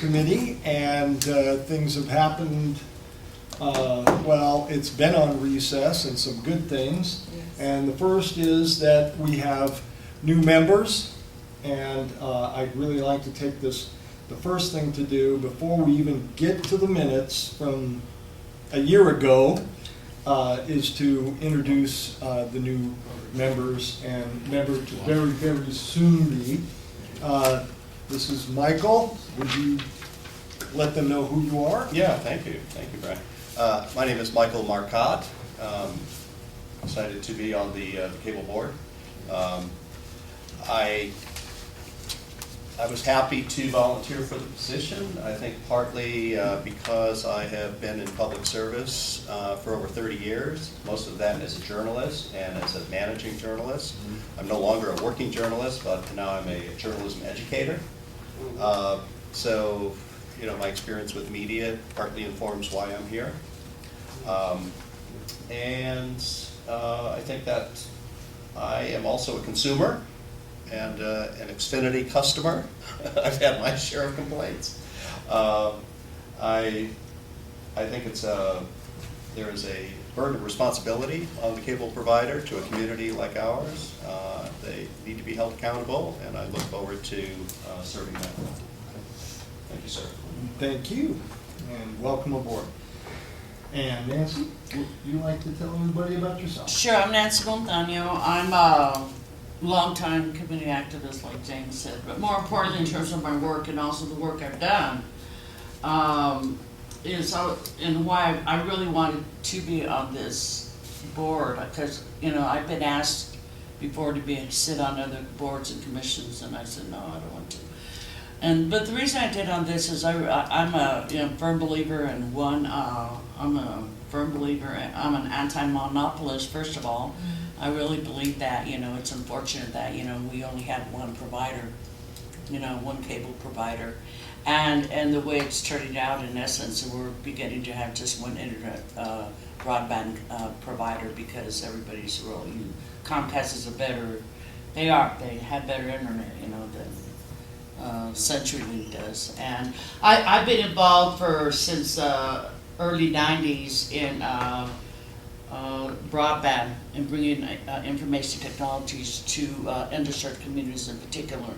committee, and things have happened. Well, it's been on recess and some good things. Yes. And the first is that we have new members, and I'd really like to take this, the first thing to do before we even get to the minutes from a year ago, is to introduce the new members and member to very, very soon be. This is Michael. Would you let them know who you are? Yeah, thank you, Brian. My name is Michael Marcotte. Excited to be on the cable board. I was happy to volunteer for the position. I think partly because I have been in public service for over 30 years, most of that as a journalist and as a managing journalist. I'm no longer a working journalist, but now I'm a journalism educator. So, you know, my experience with media partly informs why I'm here. And I think that I am also a consumer and an Xfinity customer. I've had my share of complaints. I think it's there is a burden of responsibility on the cable provider to a community like ours. They need to be held accountable, and I look forward to serving that role. Thank you, sir. Thank you, and welcome aboard. And Nancy, would you like to tell everybody about yourself? Sure, I'm Nancy Montano. I'm a longtime community activist, like Jane said, but more importantly in terms of my work and also the work I've done, and why I really wanted to be on this board, because, you know, I've been asked before to sit on other boards and commissions, and I said, no, I don't want to. But the reason I did on this is I'm a firm believer in I'm an anti-monopolist, first of all. I really believe that, you know, it's unfortunate that, you know, we only have one provider, you know, one cable provider. And the way it's turning out, in essence, we're beginning to have just one internet broadband provider, because everybody's really, Comcast is they have better internet, you know, than CenturyLink does. And I've been involved since early 90s in broadband and bringing information technologies to underserved communities in particular.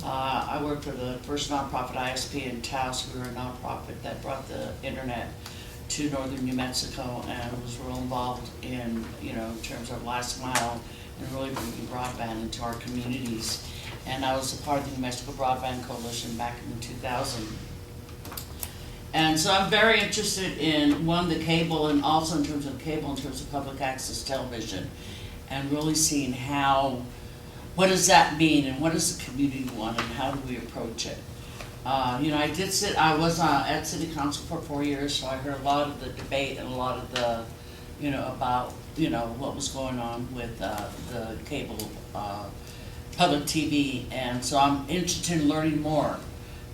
I worked for the first nonprofit ISP in Taos. We were a nonprofit that brought the internet to northern New Mexico, and was real involved in, you know, in terms of last mile and really bringing broadband into our communities. And I was a part of the New Mexico Broadband Coalition back in 2000. And so I'm very interested in, the cable, and also in terms of public access television, and really seeing what does that mean, and what does the community want, and how do we approach it? You know, I was at City Council for 4 years, so I heard a lot of the debate and a lot of the, you know, about, you know, what was going on with the cable public TV, and so I'm interested in learning more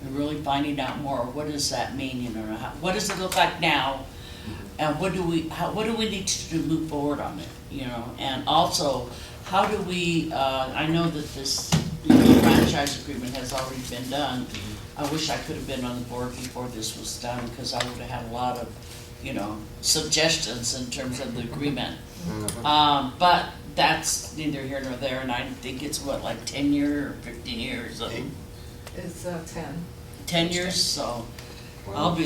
and really finding out more. What does that mean? You know, what does it look like now, and what do we need to do to move forward on it? You know, and also how do we? I know that this franchise agreement has already been done. I wish I could have been on the board before this was done, because I would have had a lot of, you know, suggestions in terms of the agreement. But that's neither here nor there, and I think it's like 10 years or 15 years. It's 10. 10 years, so Well,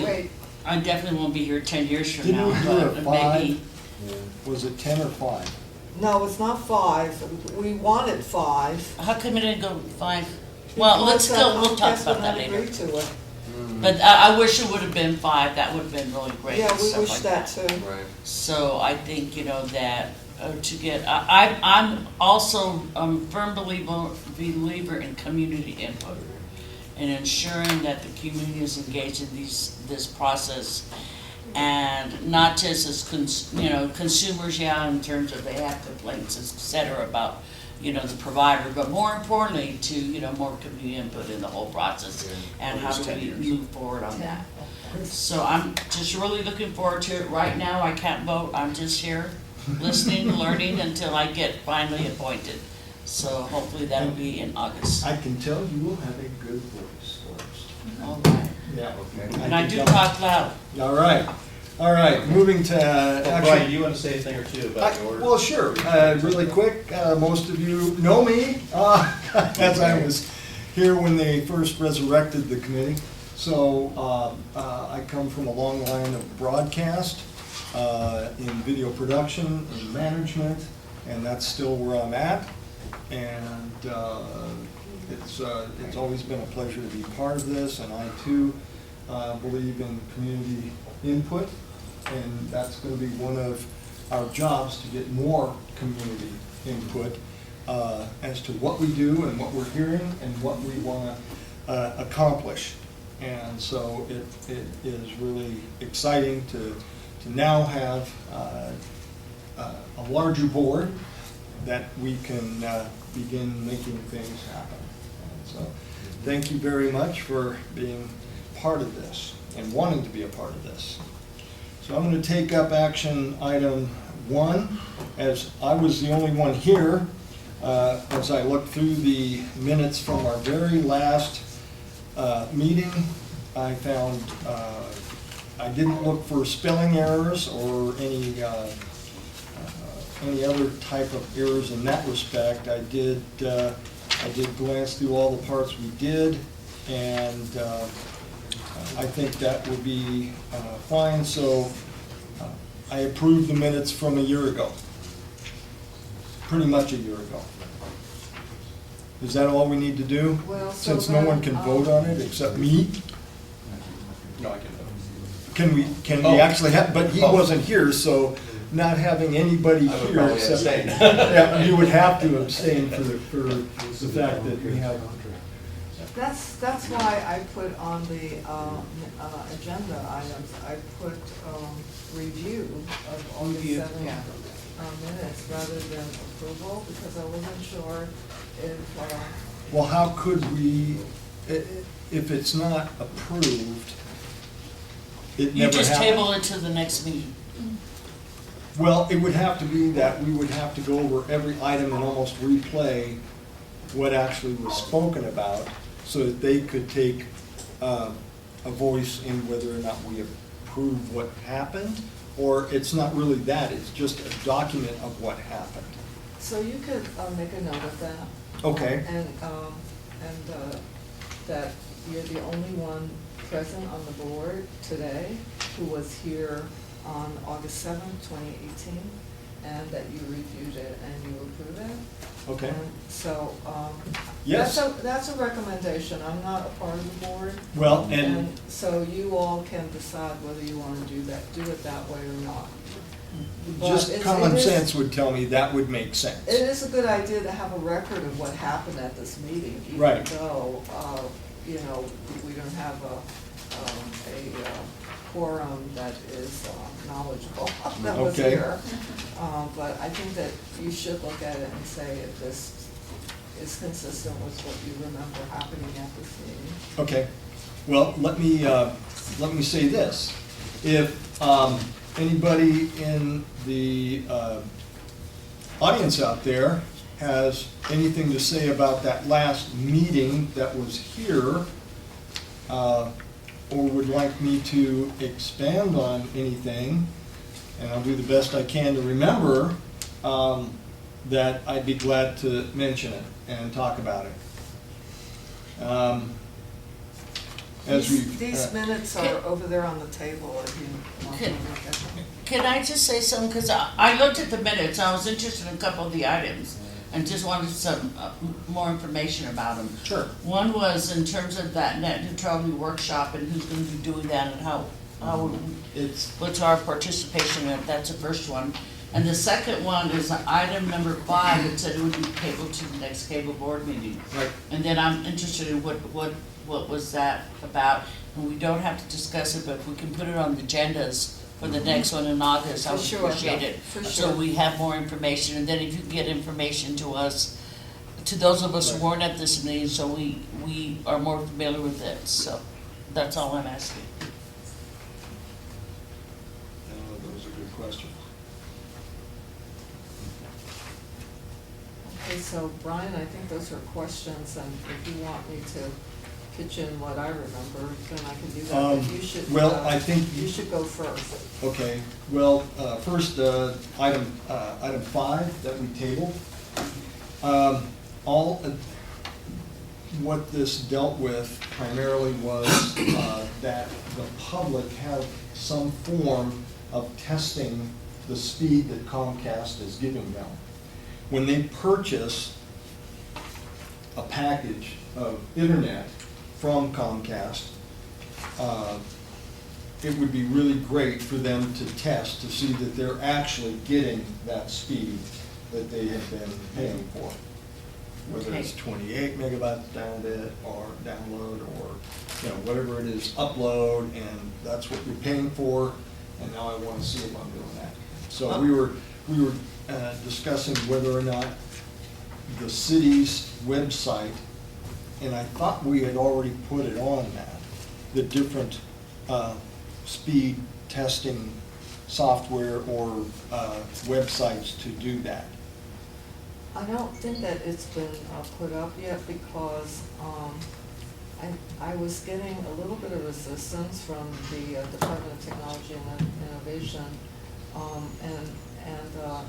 I definitely won't be here 10 years from Didn't now, we do but a 5? maybe. Was it 10 or 5? No, it's not 5. We wanted 5. How come it didn't go 5? Well, we'll talk about that later. Agree to it. But I wish it would have been 5. That would have been really great. Yeah, and we stuff wish like that too. Right. So I think, you know, that I'm also a firm believer in community input and ensuring that the community is engaged in this process, and not just as consumers, in terms of they have complaints, et cetera, about, you know, the provider, but more importantly to, you know, more community input in the whole process, and how do we move forward on that. So I'm just really looking forward to it. Right now I can't vote, I'm just here listening, learning until I get finally appointed. So hopefully that'll be in August. I can tell you will have a good voice for us. All right. Yeah. And I do talk loud. All right, moving to Well, Brian, do action. you want to say a thing or two about the order? Well, sure, really quick, most of you know me, as I was here when they first resurrected the committee. So, I come from a long line of broadcast, in video production, in management, and that's still where I'm at. And, it's always been a pleasure to be part of this, and I too, believe in community input. And that's gonna be one of our jobs, to get more community input as to what we do and what we're hearing and what we wanna accomplish. And so it is really exciting to now have a larger board that we can begin making things happen. And so, thank you very much for being part of this and wanting to be a part of this. So I'm going to take up action item 1, as I was the only one here. As I looked through the minutes from our very last meeting, I found I didn't look for spelling errors or any other type of errors in that respect. I did glance through all the parts we did, and I think that would be fine. So I approved the minutes from a year ago, pretty much a year ago. Is that all we need to do? Well, so Since no one then, can vote on it except me? No, I can vote. Can we Oh. actually have, but he Oh. wasn't here, so not having anybody I would here probably except. abstain. Yeah, you would have to abstain for the fact that we have. That's why I put on the agenda items, I put review of all the Review, 7 yeah. minutes rather than approval, because I wasn't sure if, Well, how could we, if it's not approved, it You never just happened? table it to the next meeting. Well, it would have to be that we would have to go over every item and almost replay what actually was spoken about, so that they could take a voice in whether or not we approve what happened, or it's not really that, it's just a document of what happened. so you could make a note of that. Okay. And that you're the only one present on the board today who was here on August 7th, 2018, and that you reviewed it and you approved it. Okay. And so, Yes. that's a recommendation, I'm not a part of the board. Well, and, And so you all can decide whether you want to do it that way or not. But just it common is- sense would tell me that would make sense. It is a good idea to have a record of what happened at this meeting, even Right. though, we don't have a quorum that is knowledgeable that was Okay. here. But I think that you should look at it and say if this is consistent with what you remember happening at this meeting. Okay, well, let me say this. If anybody in the audience out there has anything to say about that last meeting that was here, or would like me to expand on anything, and I'll do the best I can to remember, that I'd be glad to mention it and talk about it. As we've, These minutes are over there on the table if you want to Can- look at them. Can I just say something, because I looked at the minutes, I was interested in a couple of the items, and just wanted some more information about them. Sure. One was in terms of that net neutrality workshop and who's gonna be doing that and how, It's, what's our participation in it, that's the first one. And the second one is item number 5, it said it would be tabled to the next cable board meeting. right, And then I'm interested in what was that about? And we don't have to discuss it, but if we can put it on the agendas for the next one in August, I For would sure, appreciate it. for So sure. we have more information, and then if you can get information to us, to those of us who Right. weren't at this meeting, so we are more familiar with it, so that's all I'm asking. those are good questions. Okay, so Brian, I think those are questions, and if you want me to pitch in what I remember, then I can do that, but you should. Well, I think You should go first. Okay, well, first, item 5 that we tabled. What this dealt with primarily was that the public have some form of testing the speed that Comcast is giving them. When they purchase a package of internet from Comcast, it would be really great for them to test to see that they're actually getting that speed that they have been paying for. Whether it's 28 megabytes download or, you know, whatever it is, upload, and that's what you're paying for, and now I want to see if I'm doing that. So we were discussing whether or not the city's website, and I thought we had already put it on that, the different speed testing software or websites to do that. I don't think that it's been put up yet because I was getting a little bit of resistance from the Department of Technology and Innovation, and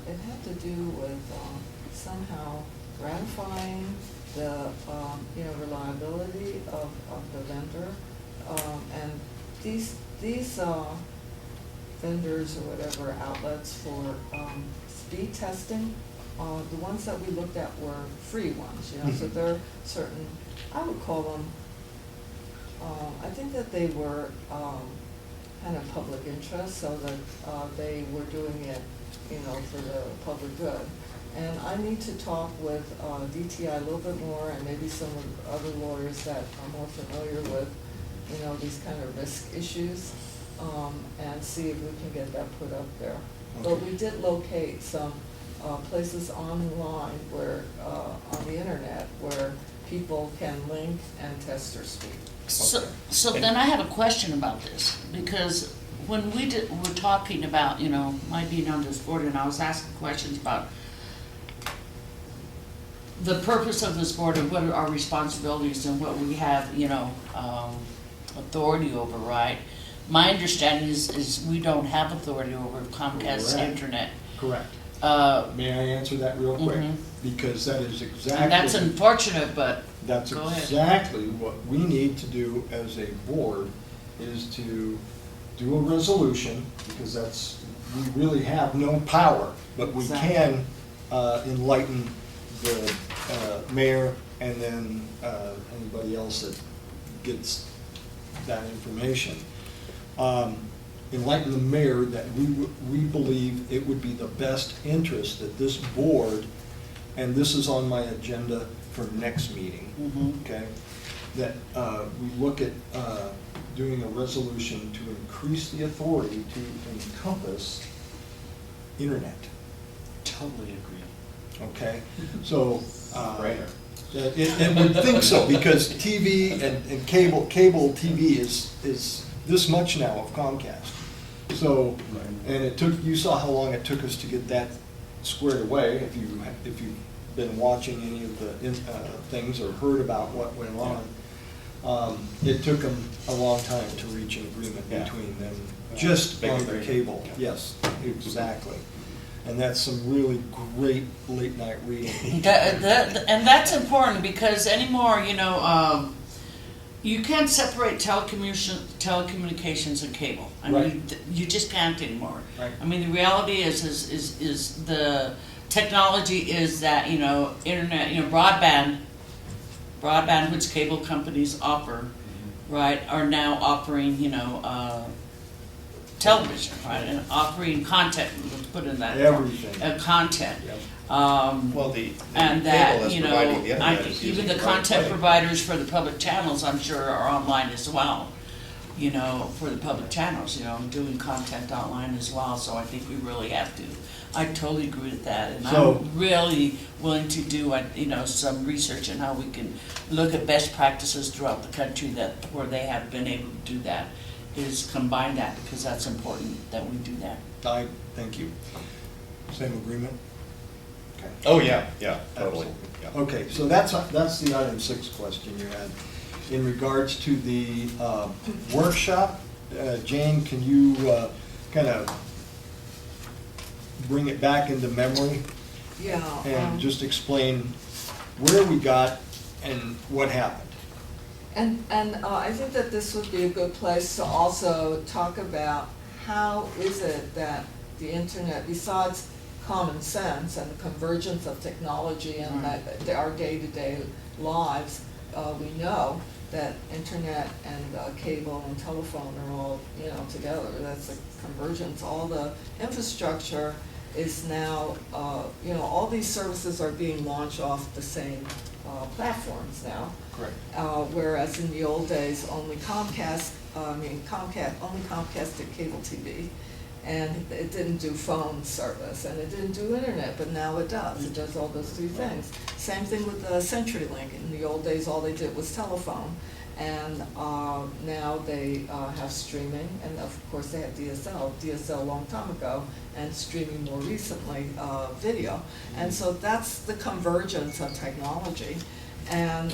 it had to do with somehow ratifying the reliability of the vendor, and these vendors or whatever outlets for speed testing. The ones that we looked at were free ones, you know, so they're certain, I would call them, I think that they were kind of public interest, so that they were doing it, you know, for the public good. And I need to talk with DTI a little bit more, and maybe some of the other lawyers that are more familiar with, you know, these kind of risk issues, and see if we can get that put up there. But Okay. we did locate some places online where, on the internet, where people can link and test their speed. So then I have a question about this, because when we're talking about, you know, my being on this board, and I was asking questions about the purpose of this board and what are our responsibilities and what we have, you know, authority over, right? My understanding is we don't have authority over Comcast's Correct. internet. Correct. May I answer that real quick? Mhm. Because that is exactly. And that's unfortunate, but That's go ahead. exactly what we need to do as a board, is to do a resolution, because we really have no power, but we Exactly. can enlighten the mayor and then anybody else that gets that information. Enlighten the mayor that we believe it would be the best interest that this board, and this is on my agenda for next meeting, Mhm. okay? That we look at doing a resolution to increase the authority to encompass internet, totally agree. okay? So, Brainer. it would think so, because TV and cable TV is this much now of Comcast. So, and it took, you saw how long it took us to get that squared away, if you've been watching any of the things or heard about what went on. It took them a long time to reach an agreement Yeah. between them, just Big on the agreement. cable, Yeah. yes, exactly. And that's some really great late night reading. And that's important, because anymore, you know, you can't separate telecommunications and cable. I Right. mean, you just can't anymore. Right. I mean, the reality is the technology is that, you know, internet, you know, broadband, which cable companies offer, right, are now offering, you know, television, right, and offering content, let's put it in that. Everything. Content. Yep. Well, the And cable that, is you providing know, the internet is even using the it right content away. providers for the public channels, I'm sure, are online as well. You know, for the public channels, you know, doing content online as well, so I think we really have to. I totally agree with that, and So- I'm really willing to do, you know, some research on how we can look at best practices throughout the country where they have been able to do that, is combine that, because that's important that we do that. Thank you. Same agreement? Okay. Oh, yeah, totally. Absolutely. Yeah. Okay, so that's the item 6 question you had. in regards to the workshop. Jane, can you kind of bring it back into memory Yeah. and just explain where we got and what happened? And I think that this would be a good place to also talk about how is it that the internet, besides common sense and the convergence of technology and our day-to-day lives, we know that internet and cable and telephone are all, together. That's a convergence. All the infrastructure is now, all these services are being launched off the same platforms now. Correct. Whereas in the old days, only Comcast did cable TV, and it didn't do phone service, and it didn't do internet, but now it does. It does all those three things. Same thing with the CenturyLink. In the old days, all they did was telephone, and now they have streaming, and of course they had DSL a long time ago, and streaming more recently, video. And so that's the convergence of technology. And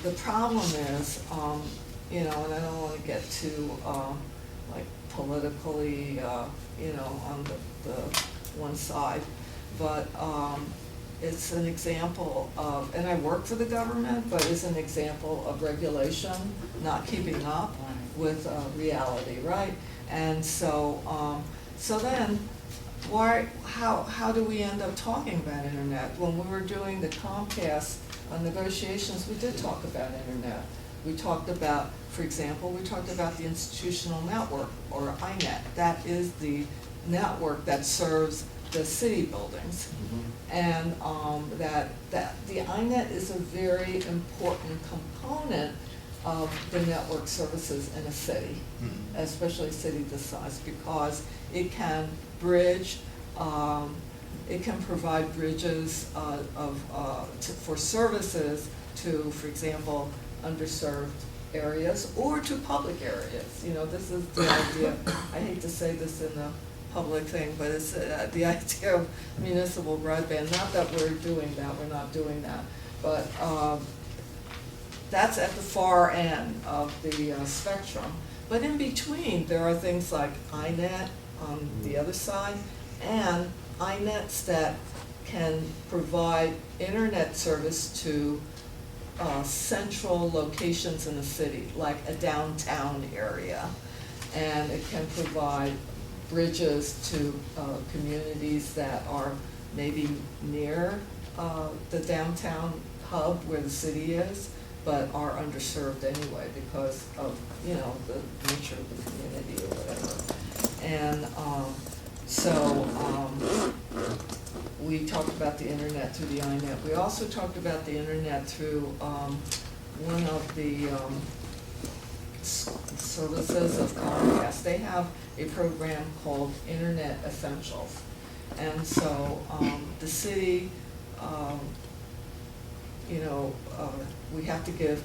the problem is, and I don't want to get too like politically, on the one side, but it's an example of, and I work for the government, but it's an example of regulation not keeping up with reality, right? And so, then, how do we end up talking about internet? When we were doing the Comcast negotiations, we did talk about internet. We talked about, for example, the institutional network, or INET. That is the network that serves the city buildings. And that the INET is a very important component of the network services in a city, especially a city this size, because it can bridge, it can provide bridges for services to, for example, underserved areas or to public areas. This is the idea. I hate to say this in a public thing, but it's the idea of municipal broadband. Not that we're doing that, we're not doing that, but that's at the far end of the spectrum. But in between, there are things like INET on the other side, and INETs that can provide internet service to central locations in the city, like a downtown area. And it can provide bridges to communities that are maybe near the downtown hub where the city is, but are underserved anyway because of, the nature of the community or whatever. And we talked about the internet through the INET. We also talked about the internet through one of the services of Comcast. They have a program called Internet Essentials. And so the city,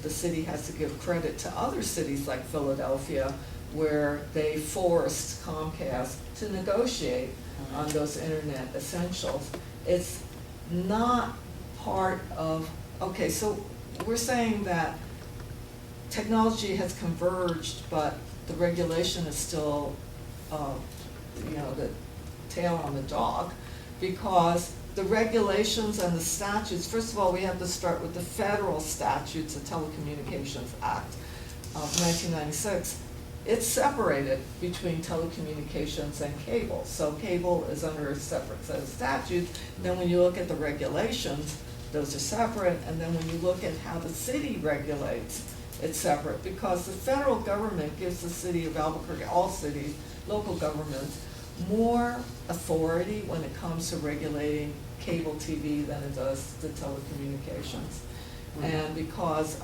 the city has to give credit to other cities like Philadelphia, where they forced Comcast to negotiate on those internet essentials. It's not part of, okay, so we're saying that technology has converged, but the regulation is still, the tail on the dog, because the regulations and the statutes, first of all, we have to start with the federal statutes, the Telecommunications Act of 1996. It's separated between telecommunications and cable. So cable is under a separate set of statutes. Then when you look at the regulations, those are separate. And then when you look at how the city regulates, it's separate, because the federal government gives the city of Albuquerque, all cities, local governments, more authority when it comes to regulating cable TV than it does the telecommunications. And because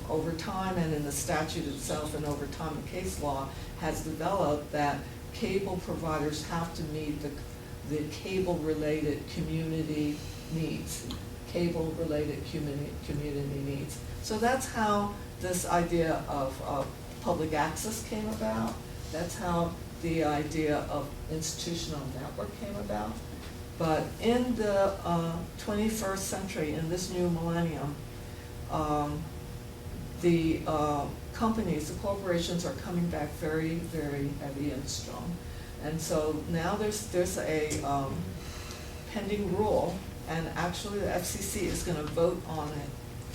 over time, and in the statute itself, and over time the case law has developed that cable providers have to meet the cable-related community needs, cable-related community needs. So that's how this idea of public access came about. That's how the idea of institutional network came about. But in the 21st century, in this new millennium, the companies, the corporations are coming back very, very heavy and strong. And so now there's a pending rule, and actually the FCC is gonna vote on it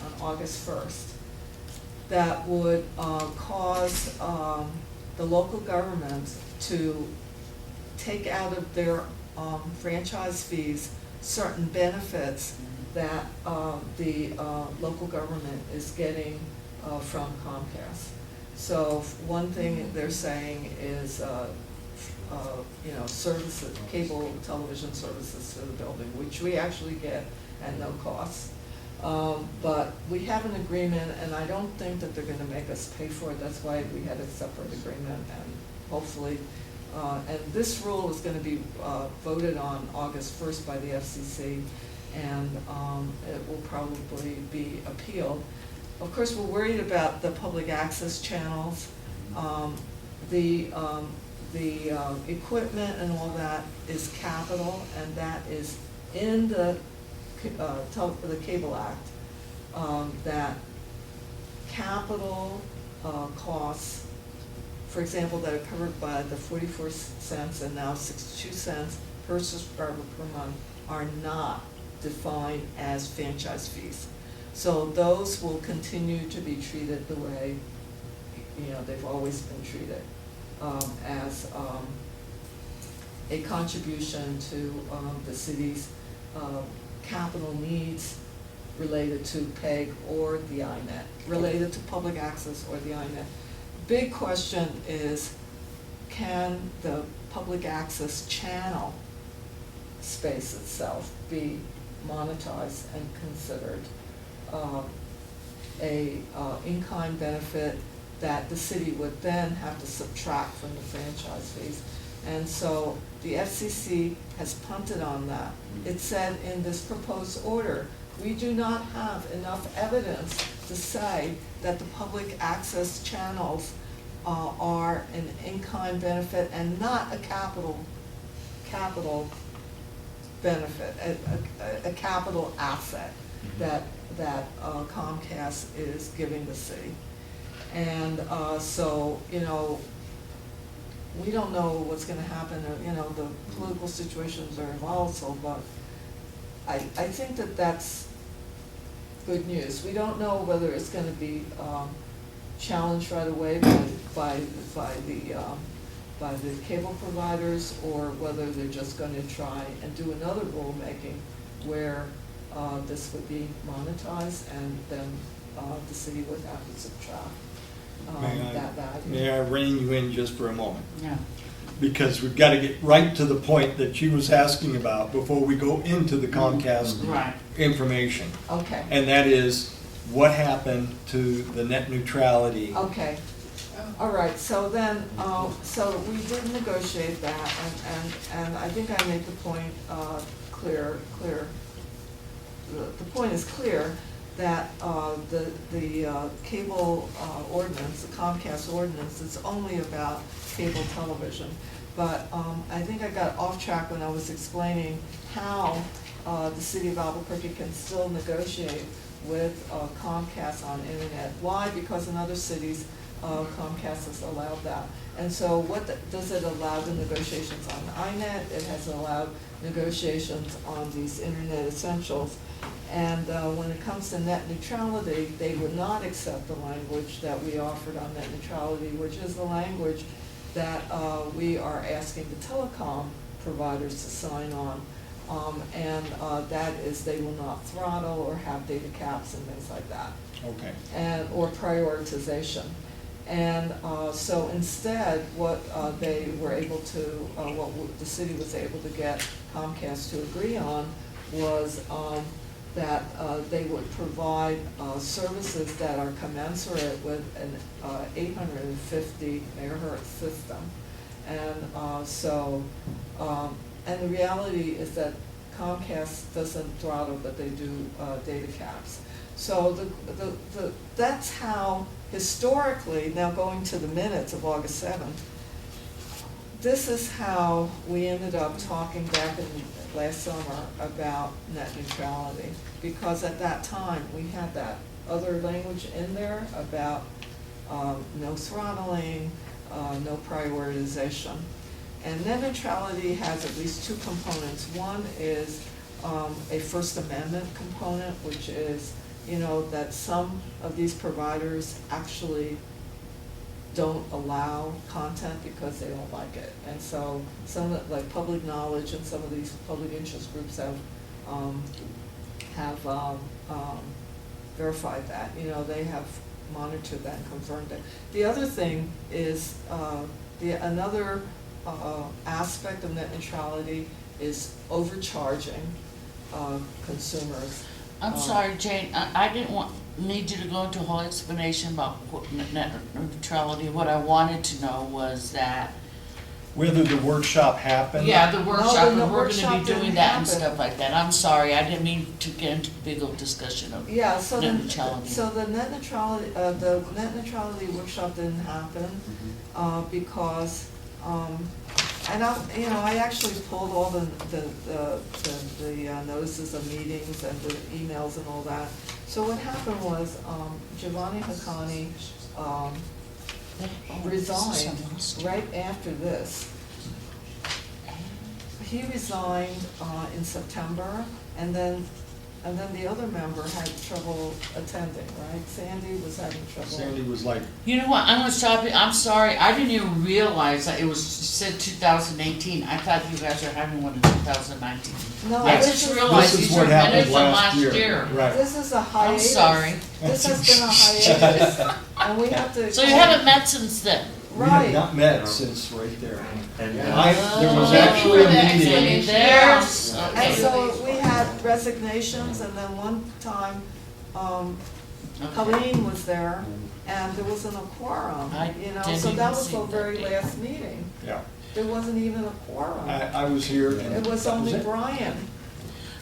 on August 1st, that would cause the local government to take out of their franchise fees certain benefits that the local government is getting from Comcast. So one thing they're saying is, services, cable television services to the building, which we actually get at no cost. But we have an agreement, and I don't think that they're gonna make us pay for it. That's why we had a separate agreement, and hopefully, and this rule is gonna be voted on August 1st by the FCC, and it will probably be appealed. Of course, we're worried about the public access channels. The equipment and all that is capital, and that is in the Cable Act, that capital costs, for example, that are covered by the 44 cents and now 62 cents per subscriber per month, are not defined as franchise fees. So those will continue to be treated the way, they've always been treated, as a contribution to the city's capital needs related to PEG or the INET, related to public access or the INET. Big question is, can the public access channel space itself be monetized and considered a in-kind benefit that the city would then have to subtract from the franchise fees? And so the FCC has punted on that. It said in this proposed order, we do not have enough evidence to say that the public access channels are an in-kind benefit and not a capital benefit, a capital asset that Comcast is giving the city. And so, we don't know what's gonna happen, the political situations are volatile, but I think that that's good news. We don't know whether it's gonna be challenged right away by the cable providers, or whether they're just gonna try and do another rulemaking where this would be monetized, and then the city would have to subtract that value. May I rein you in just for a moment? Yeah. Because we've got to get right to the point that she was asking about before we go into the Comcast Right. information. Okay, And that is, what happened to the net neutrality? okay. All right, so then, so we did negotiate that, and I think I made the point clear. The point is clear that the cable ordinance, the Comcast ordinance, is only about cable television. But I think I got off track when I was explaining how the city of Albuquerque can still negotiate with Comcast on internet. Why? Because in other cities, Comcast has allowed that. And so does it allow the negotiations on INET? It has allowed negotiations on these internet essentials. And when it comes to net neutrality, they would not accept the language that we offered on net neutrality, which is the language that we are asking the telecom providers to sign on. And that is, they will not throttle or have data caps and things like that. Okay. Or prioritization. And so instead, what they were able to, what the city was able to get Comcast to agree on was that they would provide services that are commensurate with an 850 megahertz system. And and the reality is that Comcast doesn't throttle, but they do data caps. So that's how historically, now going to the minutes of August 7th, this is how we ended up talking back in last summer about net neutrality, because at that time we had that other language in there about no throttling, no prioritization. And net neutrality has at least two components. One is a First Amendment component, which is, that some of these providers actually don't allow content because they don't like it. And so some of like public knowledge and some of these public interest groups have verified that. They have monitored that and confirmed it. The other thing is another aspect of net neutrality is overcharging consumers. I'm sorry, Jane, I didn't need you to go into a whole explanation about net neutrality. What I wanted to know was that, Whether the workshop happened? yeah, the workshop, the and we're workshop gonna be doing didn't that and happen. stuff like that. I'm sorry, I didn't mean to get into a big old discussion of Yeah, so net neutrality. the net neutrality workshop didn't happen, because, and I actually pulled all the notices of meetings and the emails and all that. So what happened was, Giovanni Haccani, resigned right after this. He resigned, in September, and then the other member had trouble attending, right? Sandy was having trouble. Sandy was like, You know what, I'm gonna stop you, I'm sorry, I didn't even realize that it was said 2018, I thought you guys were having one in 2019. No, I this just is- realized this is these what are happened minutes from last year. Right. This is a hiatus. sorry. This has been a hiatus, and we have to. So you haven't met since then? We have Right. not met since right there. And there was Oh, actually a that's meeting. it. There's, And okay. so we had resignations, and then one time, Colleen was there, and there wasn't a quorum, I so didn't that was see the that very date. last meeting. Yeah. There wasn't even a quorum. I was here and. It was that only it. Brian.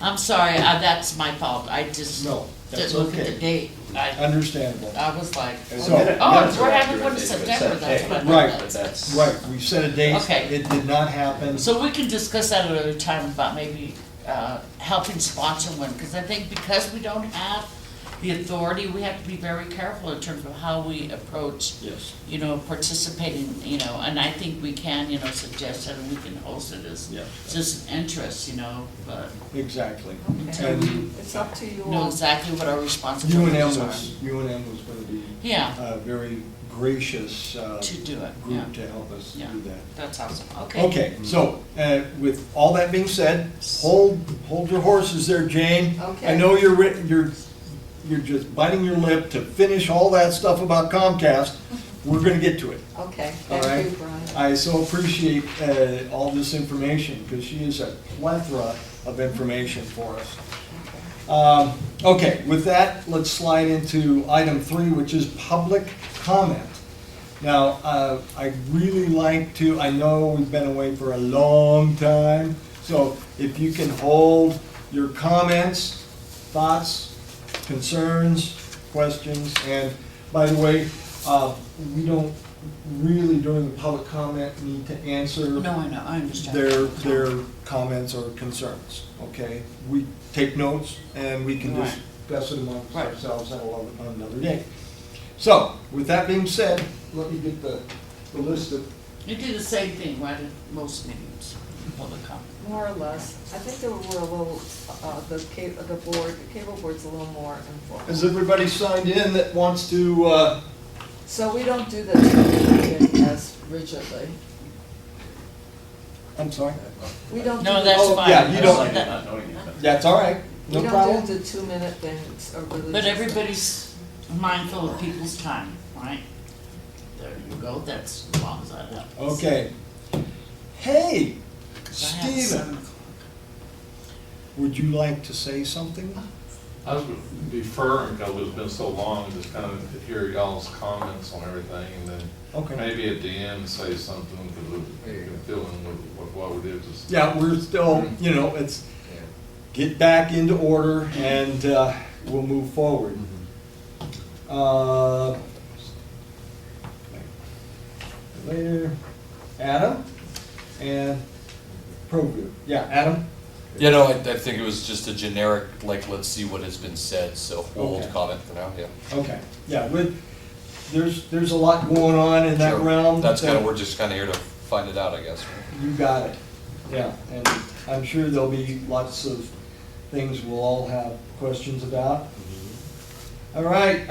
I'm sorry, that's my fault, I just No, that's didn't look at the okay. date. Understandable. I was like, So- oh, we're having one in September, that's what I Right. thought. But that's. Right, we set a date. Okay. It did not happen. So we can discuss that another time about maybe helping sponsor one, because I think because we don't have the authority, we have to be very careful in terms of how we approach, Yes. participating, and I think we can, suggest it and we can host it as Yeah. just an interest, but Exactly. Okay. And It's up to you know all. exactly what our responsibilities UNM are. was gonna be Yeah, a very gracious to do it, yeah, group to help us Yeah. do that. that's awesome, okay. Okay, so, with all that being said, hold your horses there, Jane. Okay. I know you're just biting your lip to finish all that stuff about Comcast. We're gonna get to it. Okay, All right. thank you, Brian. I so appreciate all this information, because she is a plethora of information for us. Okay, with that, let's slide into item 3, which is public comment. Now, I'd really like to, I know we've been away for a long time, so if you can hold your comments, thoughts, concerns, questions, and by the way, we don't really during the public comment need to answer No, I know, I understand. their comments or concerns, okay? We take notes and we can Right. discuss it amongst Right. ourselves on another day. So, with that being said, let me get the list of, You do the same thing, right, at most meetings, public comment. More or less. I think there were a little, the cable board's a little more informal. has everybody signed in that wants to, So we don't do the thing as rigidly. I'm sorry? We don't do. No, the- that's Oh, fine. yeah, you don't- Like not knowing it, but- That's all right, no We problem. don't do the 2-minute things or really. But just- everybody's mindful of people's time, right? There you go, that's as long as I left. Okay. Hey, 'Cause I have 7 Stephen, o'clock. would you like to say something? I was deferring because it's been so long, just kind of hear y'all's comments on everything, and then Okay. maybe at the end say something, because we're feeling with what we did. Just Yeah, we're still, it's, get back into order and we'll move forward. Later, Adam and Proview. Yeah, Adam? Yeah, no, I think it was just a generic, like, let's see what has been said, so hold Okay. comment for now, yeah. Okay, yeah, there's a lot going on in that Sure. realm. That's kind of, that- we're just kind of here to find it out, I guess. You got it, yeah, and I'm sure there'll be lots of things we'll all have questions about. All right,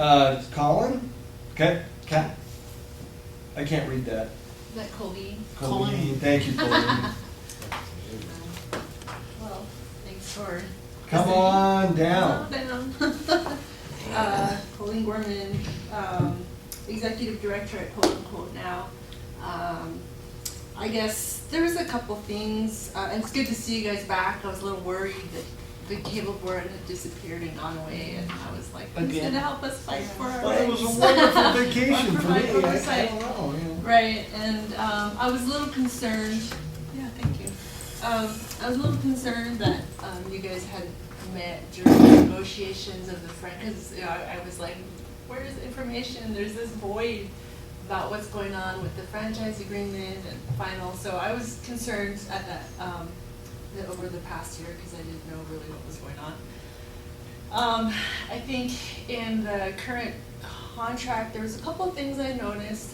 Colin? Okay, Kat? I can't read that. Is that Colleen? Colleen, thank you, Colleen. Well, thanks for. Come on down. Come on down. Colleen Gorman, Executive Director at Quote Unquote Now. I guess there was a couple things, and it's good to see you guys back. I was a little worried that the cable board had disappeared and gone away, and I was like, who's Again? gonna help us fight for our Well, it rights? was a wonderful vacation for Provide me, I oversight. don't know, yeah. Right, and I was a little concerned, yeah, thank you. I was a little concerned that you guys had met during the negotiations of the because I was like, where's the information? There's this void about what's going on with the franchise agreement and final. So I was concerned at that, that over the past year because I didn't know really what was going on. I think in the current contract, there was a couple of things I noticed,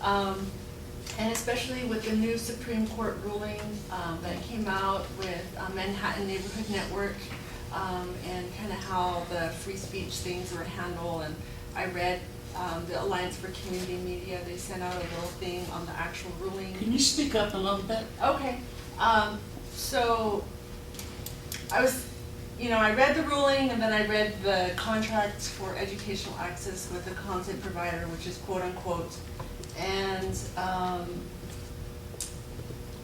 and especially with the new Supreme Court ruling that came out with Manhattan Neighborhood Network, and kind of how the free speech things were handled. And I read the Alliance for Community Media, they sent out a little thing on the actual ruling. Can you speak up a little bit? Okay, so I was, I read the ruling and then I read the contract for educational access with the content provider, which is quote unquote. And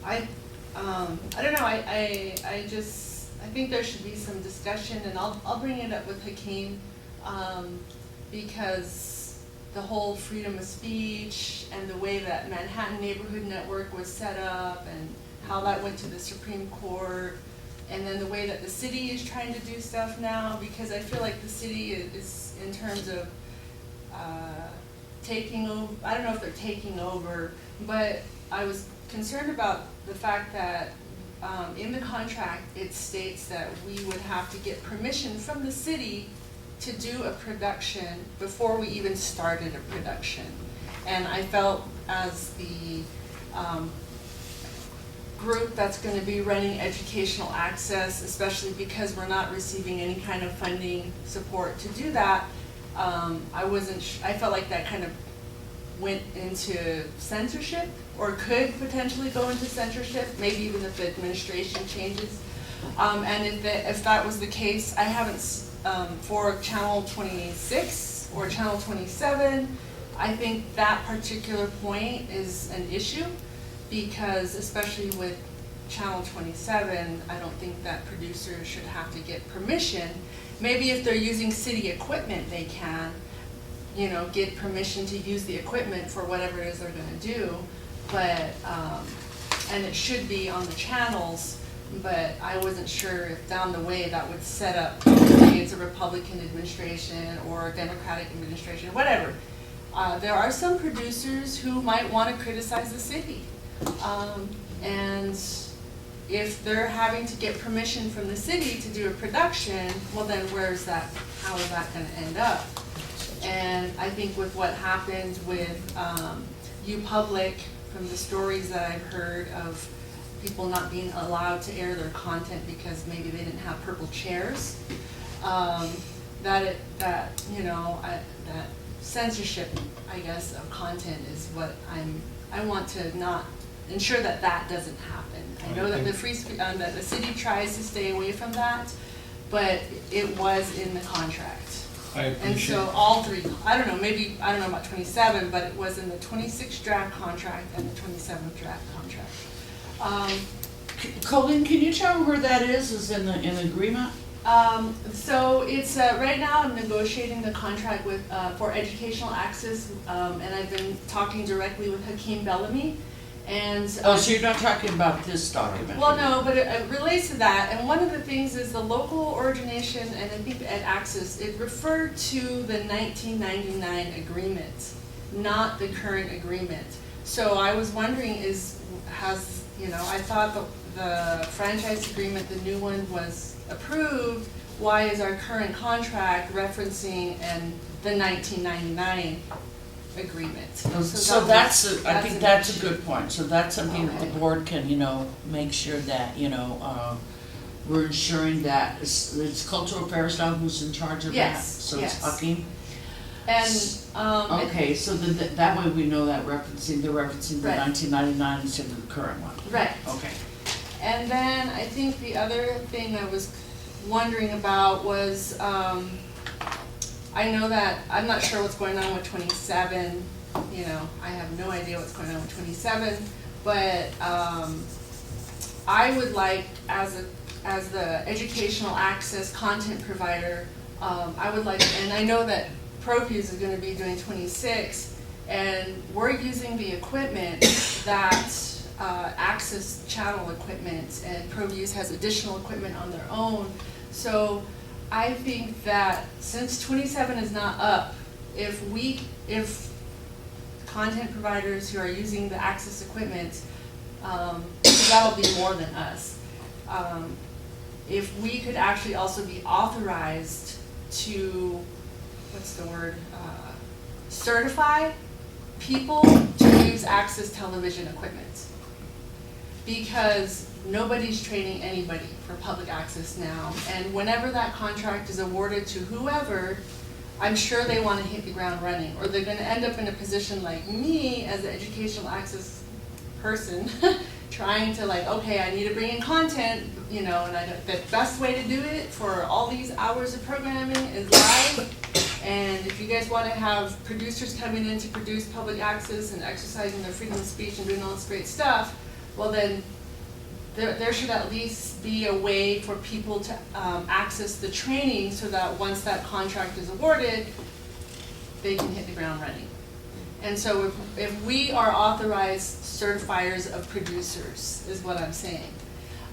I don't know, I think there should be some discussion, and I'll bring it up with Hakeem, because the whole freedom of speech and the way that Manhattan Neighborhood Network was set up and how that went to the Supreme Court, and then the way that the city is trying to do stuff now, because I feel like the city is in terms of taking over, I don't know if they're taking over, but I was concerned about the fact that in the contract, it states that we would have to get permission from the city to do a production before we even started a production. And I felt as the group that's going to be running educational access, especially because we're not receiving any kind of funding support to do that, I felt like that kind of went into censorship, or could potentially go into censorship, maybe even if the administration changes. And if that was the case, I haven't, for Channel 26 or Channel 27, I think that particular point is an issue, because especially with Channel 27, I don't think that producers should have to get permission. Maybe if they're using city equipment, they can, get permission to use the equipment for whatever it is they're gonna do. But, and it should be on the channels, but I wasn't sure if down the way that would set up, say it's a Republican administration or a Democratic administration, whatever. There are some producers who might want to criticize the city. And if they're having to get permission from the city to do a production, well then where's that, how is that gonna end up? And I think with what happened with UPublic, from the stories that I've heard of people not being allowed to air their content because maybe they didn't have purple chairs, that censorship, I guess, of content is what I want to not ensure that doesn't happen. I know that that the city tries to stay away from that, but it was in the contract. And so all three, I don't know about 27, but it was in the 26th draft contract and the 27th draft contract. Colleen, can you tell me where that is in the agreement? So it's, right now I'm negotiating the contract with, for educational access, and I've been talking directly with Hakeem Bellamy. And, Oh, so you're not talking about this document? well, no, but it relates to that. And one of the things is the local origination, and I think at Access, it referred to the 1999 agreement, not the current agreement. So I was wondering I thought the franchise agreement, the new one, was approved. Why is our current contract referencing the 1999 agreement? So I think that's a good point. So that's something that the Okay. board can, make sure that, we're ensuring that it's cultural affairs now who's in charge of that. Yes, So it's yes. Hucking. And, Okay, so then that way we know that they're referencing the Right. 1999 instead of the current one. right. Okay. And then I think the other thing I was wondering about was, I know that, I'm not sure what's going on with 27, I have no idea what's going on with 27, but I would like, as the educational access content provider, I would like, and I know that Proview is gonna be doing 26, and we're using the equipment that Access channel equipment, and Proview has additional equipment on their own. So I think that since 27 is not up, if content providers who are using the Access equipment, that'll be more than us. If we could actually also be authorized to, certify people to use Access television equipment. Because nobody's training anybody for public access now, and whenever that contract is awarded to whoever, I'm sure they want to hit the ground running, or they're going to end up in a position like me as an educational access person, trying to okay, I need to bring in content, and the best way to do it for all these hours of programming is live. And if you guys want to have producers coming in to produce public access and exercising their freedom of speech and doing all this great stuff, well then, there should at least be a way for people to access the training so that once that contract is awarded, they can hit the ground running. And so if we are authorized certifiers of producers, is what I'm saying.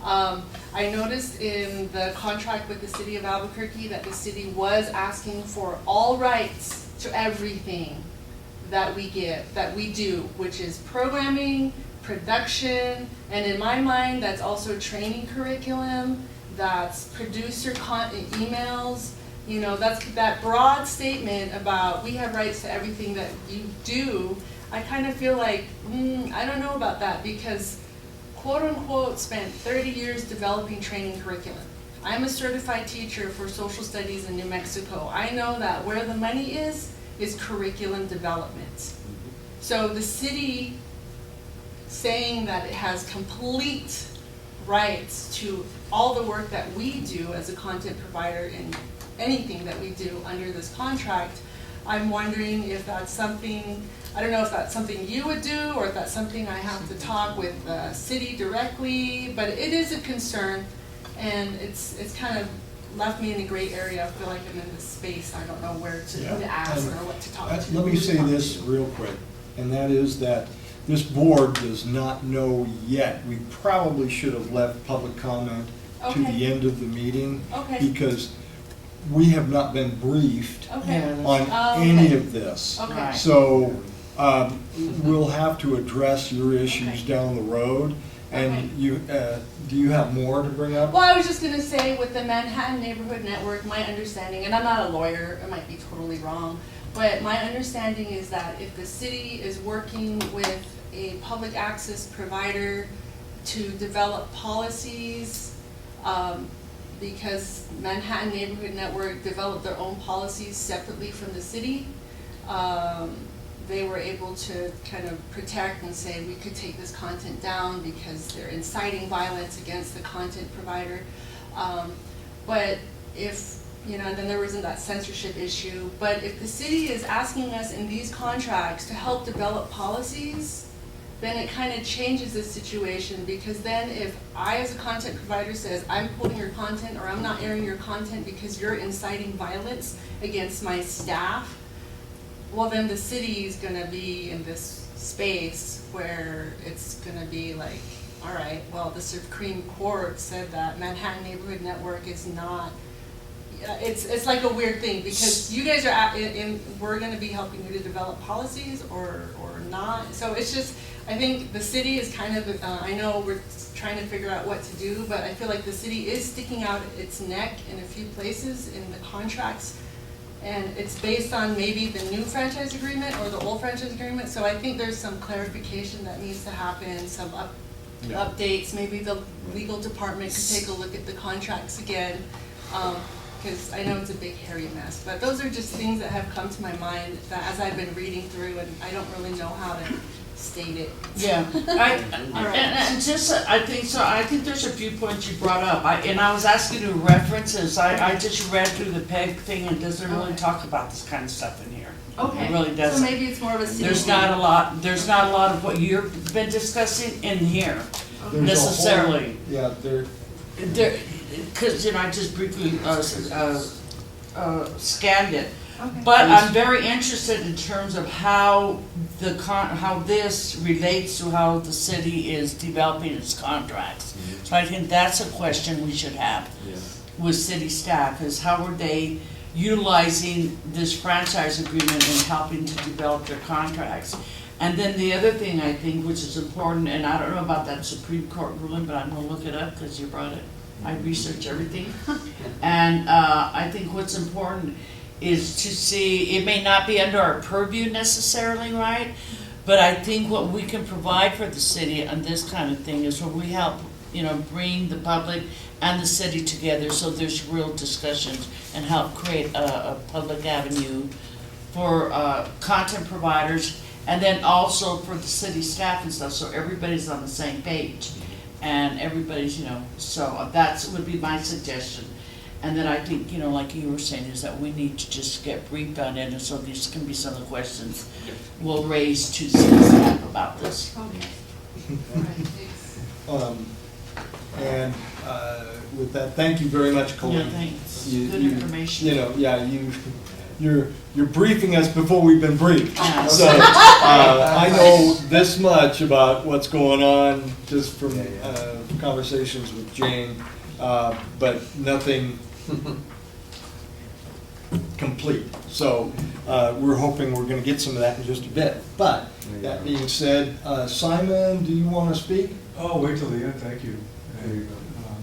I noticed in the contract with the city of Albuquerque that the city was asking for all rights to everything that we do, which is programming, production, and in my mind, that's also training curriculum, that's producer emails, that's that broad statement about we have rights to everything that you do. I kind of feel like, I don't know about that, because quote unquote spent 30 years developing training curriculum. I'm a certified teacher for social studies in New Mexico. I know that where the money is curriculum development. So the city saying that it has complete rights to all the work that we do as a content provider in anything that we do under this contract, I'm wondering if that's something, I don't know if that's something you would do, or if that's something I have to talk with the city directly, but it is a concern, and it's kind of left me in a gray area. I feel like I'm in this space, I don't know who to ask or what to talk to. Let me say this real quick, and that is that this board does not know yet. We probably should have left public comment to Okay. the end of the meeting. Okay. Because we have not been briefed Okay. on Oh, any okay. of this. Okay. Right. So we'll have to address your issues Okay. down the road. Okay. And do you have more to bring up? Well, I was just gonna say, with the Manhattan Neighborhood Network, my understanding, and I'm not a lawyer, I might be totally wrong, but my understanding is that if the city is working with a public access provider to develop policies, because Manhattan Neighborhood Network developed their own policies separately from the city, they were able to kind of protect and say we could take this content down because they're inciting violence against the content provider. But if, and then there wasn't that censorship issue, but if the city is asking us in these contracts to help develop policies, then it kind of changes the situation, because then if I as a content provider says I'm pulling your content or I'm not airing your content because you're inciting violence against my staff, well then the city is going to be in this space where it's going to be like, all right, well the Supreme Court said that Manhattan Neighborhood Network is not it's like a weird thing, because you guys are we're gonna be helping you to develop policies or not. So it's just, I think the city is kind of, I know we're trying to figure out what to do, but I feel like the city is sticking out its neck in a few places in the contracts. And it's based on maybe the new franchise agreement or the old franchise agreement. So I think there's some clarification that needs to happen, some updates. Maybe the legal department could take a look at the contracts again. Because I know it's a big hairy mess, but those are just things that have come to my mind that as I've been reading through, and I don't really know how to state it. Yeah, and just, I think there's a few points you brought up, and I was asking you references, I just read through the PEG thing, and it doesn't really talk about this kind of stuff in here. Okay. It really So doesn't. maybe it's more of a city. There's not a lot of what you've been discussing in here, There's a whole- necessarily. Yeah, there, Because, I just briefly scanned it. Okay. But I'm very interested in terms of how how this relates to how the city is developing its contracts. So I think that's a question we should have with city staff, is how are they utilizing this franchise agreement and helping to develop their contracts. And then the other thing I think, which is important, and I don't know about that Supreme Court ruling, but I'm gonna look it up because you brought it. I research everything. And I think what's important is to see, it may not be under our purview necessarily, right? But I think what we can provide for the city on this kind of thing is where we help, bring the public and the city together so there's real discussions and help create a public avenue for content providers, and then also for the city staff and stuff, so everybody's on the same page. And everybody's, so that would be my suggestion. And then I think, like you were saying, is that we need to just get briefed on it, and so these can be some of the questions we'll raise to city staff about this. Okay. All right, thanks. And with that, thank you very much, Colleen. Yeah, thanks. You- Good you- information. You're briefing us before we've been briefed. Yeah. So, I know this much about what's going on just from conversations with Jane, but nothing complete. So, we're hoping we're gonna get some of that in just a bit. But, that being said, Simon, do you wanna speak? Oh, wait till the end, thank you.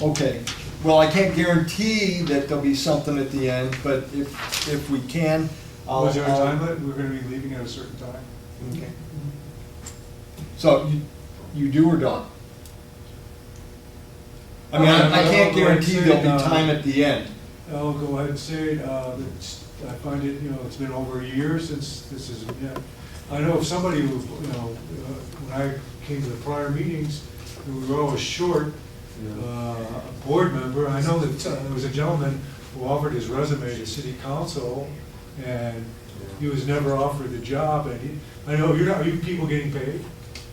Okay, well, I can't guarantee that there'll be something at the end, but if we can, I'll. Was there a time limit? We're gonna be leaving at a certain time? Okay. So you do or don't? I mean, I can't guarantee there'll be time at the end. I'll go ahead and say it, I find it, it's been over a year since this is, I know of somebody who, when I came to the prior meetings, we were always short, a board member. I know that there was a gentleman who offered his resume to city council, and he was never offered the job, and I know, are you people getting paid?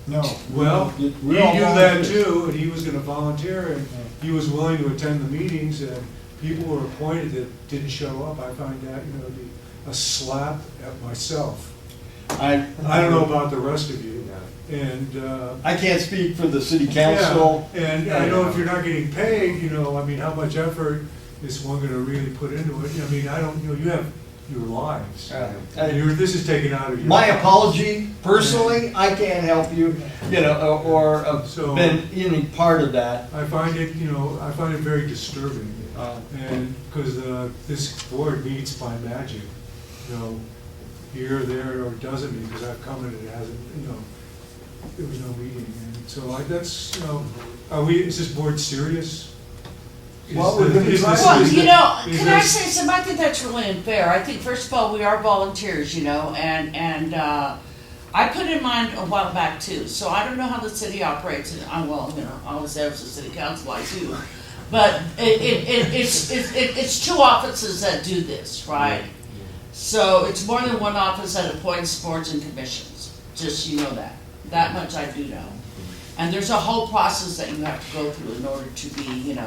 No. Well, he knew we're all that volunteers. too, and he was gonna volunteer, and he was willing to attend the meetings, and people were appointed that didn't show up. I find that, to be a slap at myself. I don't know about the rest of you, and, I can't speak for the city council. yeah, and I know if you're not getting paid, how much effort is one gonna really put into it? I don't, you have your lives. And this is taken out of your. My apology, personally, I can't help you, or So- been any part of that. I find it, very disturbing. And, because this board meets by magic, here, there, or doesn't meet, because I've come and it hasn't, there was no meeting. And so that's, is this board serious? Well, we're gonna be- Well, can I this- say something? I think that's really unfair. I think, first of all, we are volunteers, and I put in mind a while back too, so I don't know how the city operates, and I was there as a city council, I do. But it's two offices that do this, right? So it's more than one office that appoints boards and commissions, just that much I do know. And there's a whole process that you have to go through in order to be,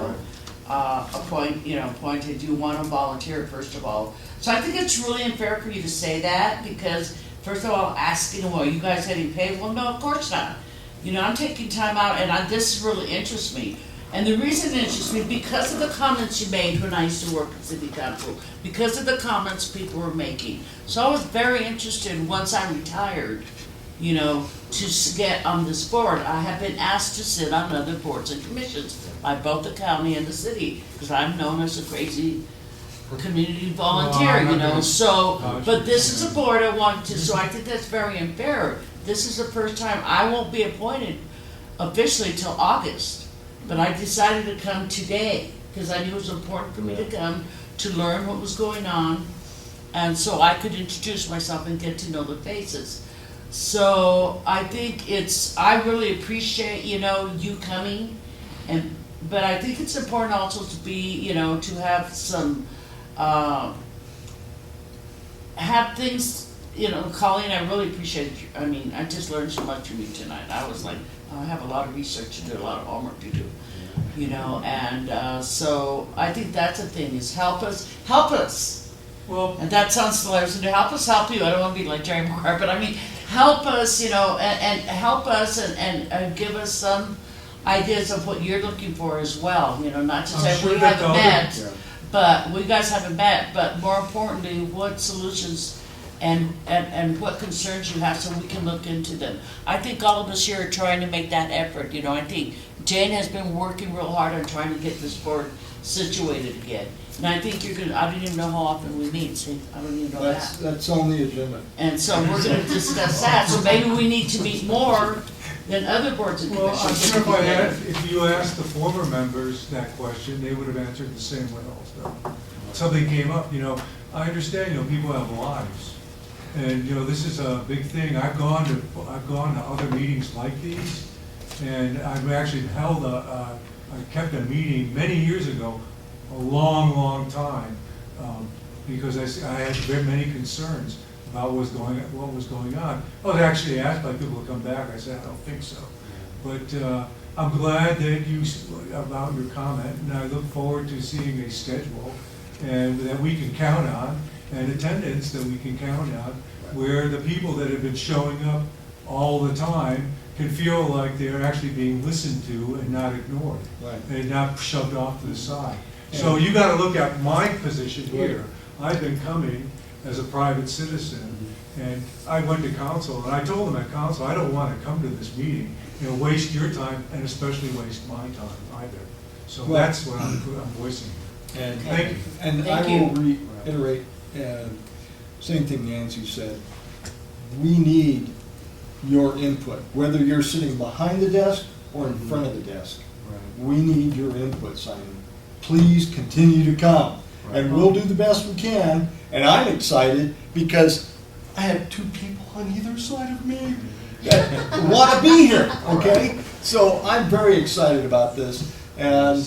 appointed. You want to volunteer, first of all. So I think it's really unfair for you to say that, because first of all, asking, well, you guys getting paid? Well, no, of course not. I'm taking time out, and this really interests me. And the reason it interests me, because of the comments you made when I used to work at city council, because of the comments people were making. So I was very interested, once I retired, you know, to get on this board. I have been asked to sit on other boards and commissions by both the county and the city, because I'm known as a crazy community volunteer, you know, so, but this is a board I want to, so I think that's very unfair. This is the first time, I won't be appointed officially till August, but I decided to come today, because I knew it was important for me to come to learn what was going on, and so I could introduce myself and get to know the faces. So I think I really appreciate, you know, you coming, but I think it's important also to be, you know, to have some, have things, you know, Colleen, I really appreciate you. I mean, I just learned so much from you tonight. I was like, I have a lot of research to do, a lot of homework to do, you know, and so I think that's the thing, is help us. Well, And that sounds hilarious, to help us help you. I don't want to be like Jerry Maguire, but I mean, help us, you know, and help us and give us some ideas of what you're looking for as well, you know, not to I'm say sure we that haven't the met, other- but we guys haven't met, but more importantly, what solutions and what concerns you have so we can look into them. I think all of us here are trying to make that effort, you know. I think Jane has been working real hard on trying to get this board situated again. And I think I don't even know how often we meet, see, I don't even know that. That's on the agenda. And so we're gonna discuss that, so maybe we need to meet more than other boards and well, I'm commissions. sure if you asked the former members that question, they would have answered the same way also. Something came up, you know, I understand, you know, people have lives. And, you know, this is a big thing. I've gone to other meetings like these, and I've actually I kept a meeting many years ago, a long, long time, because I had very many concerns about what was going on. I was actually asked by people to come back. I said, I don't think so. But I'm glad that about your comment, and I look forward to seeing a schedule and that we can count on, and attendance that we can count on, where the people that have been showing up all the time can feel like they're actually being listened to and not ignored, Right. and not shoved off to the side. So you gotta look at my position here. I've been coming as a private citizen, and I went to council, and I told them at council, I don't wanna come to this meeting, you know, waste your time, and especially waste my time either. So Well- that's what I'm voicing here. And, Thank you. and I Thank will reiterate, same thing Nancy said. We need your input, whether you're sitting behind the desk or in front of the desk. We need your input, Simon. Please continue to come, and we'll do the best we can. And I'm excited because I have two people on either side of me that want to be here, okay? So I'm very excited about this, and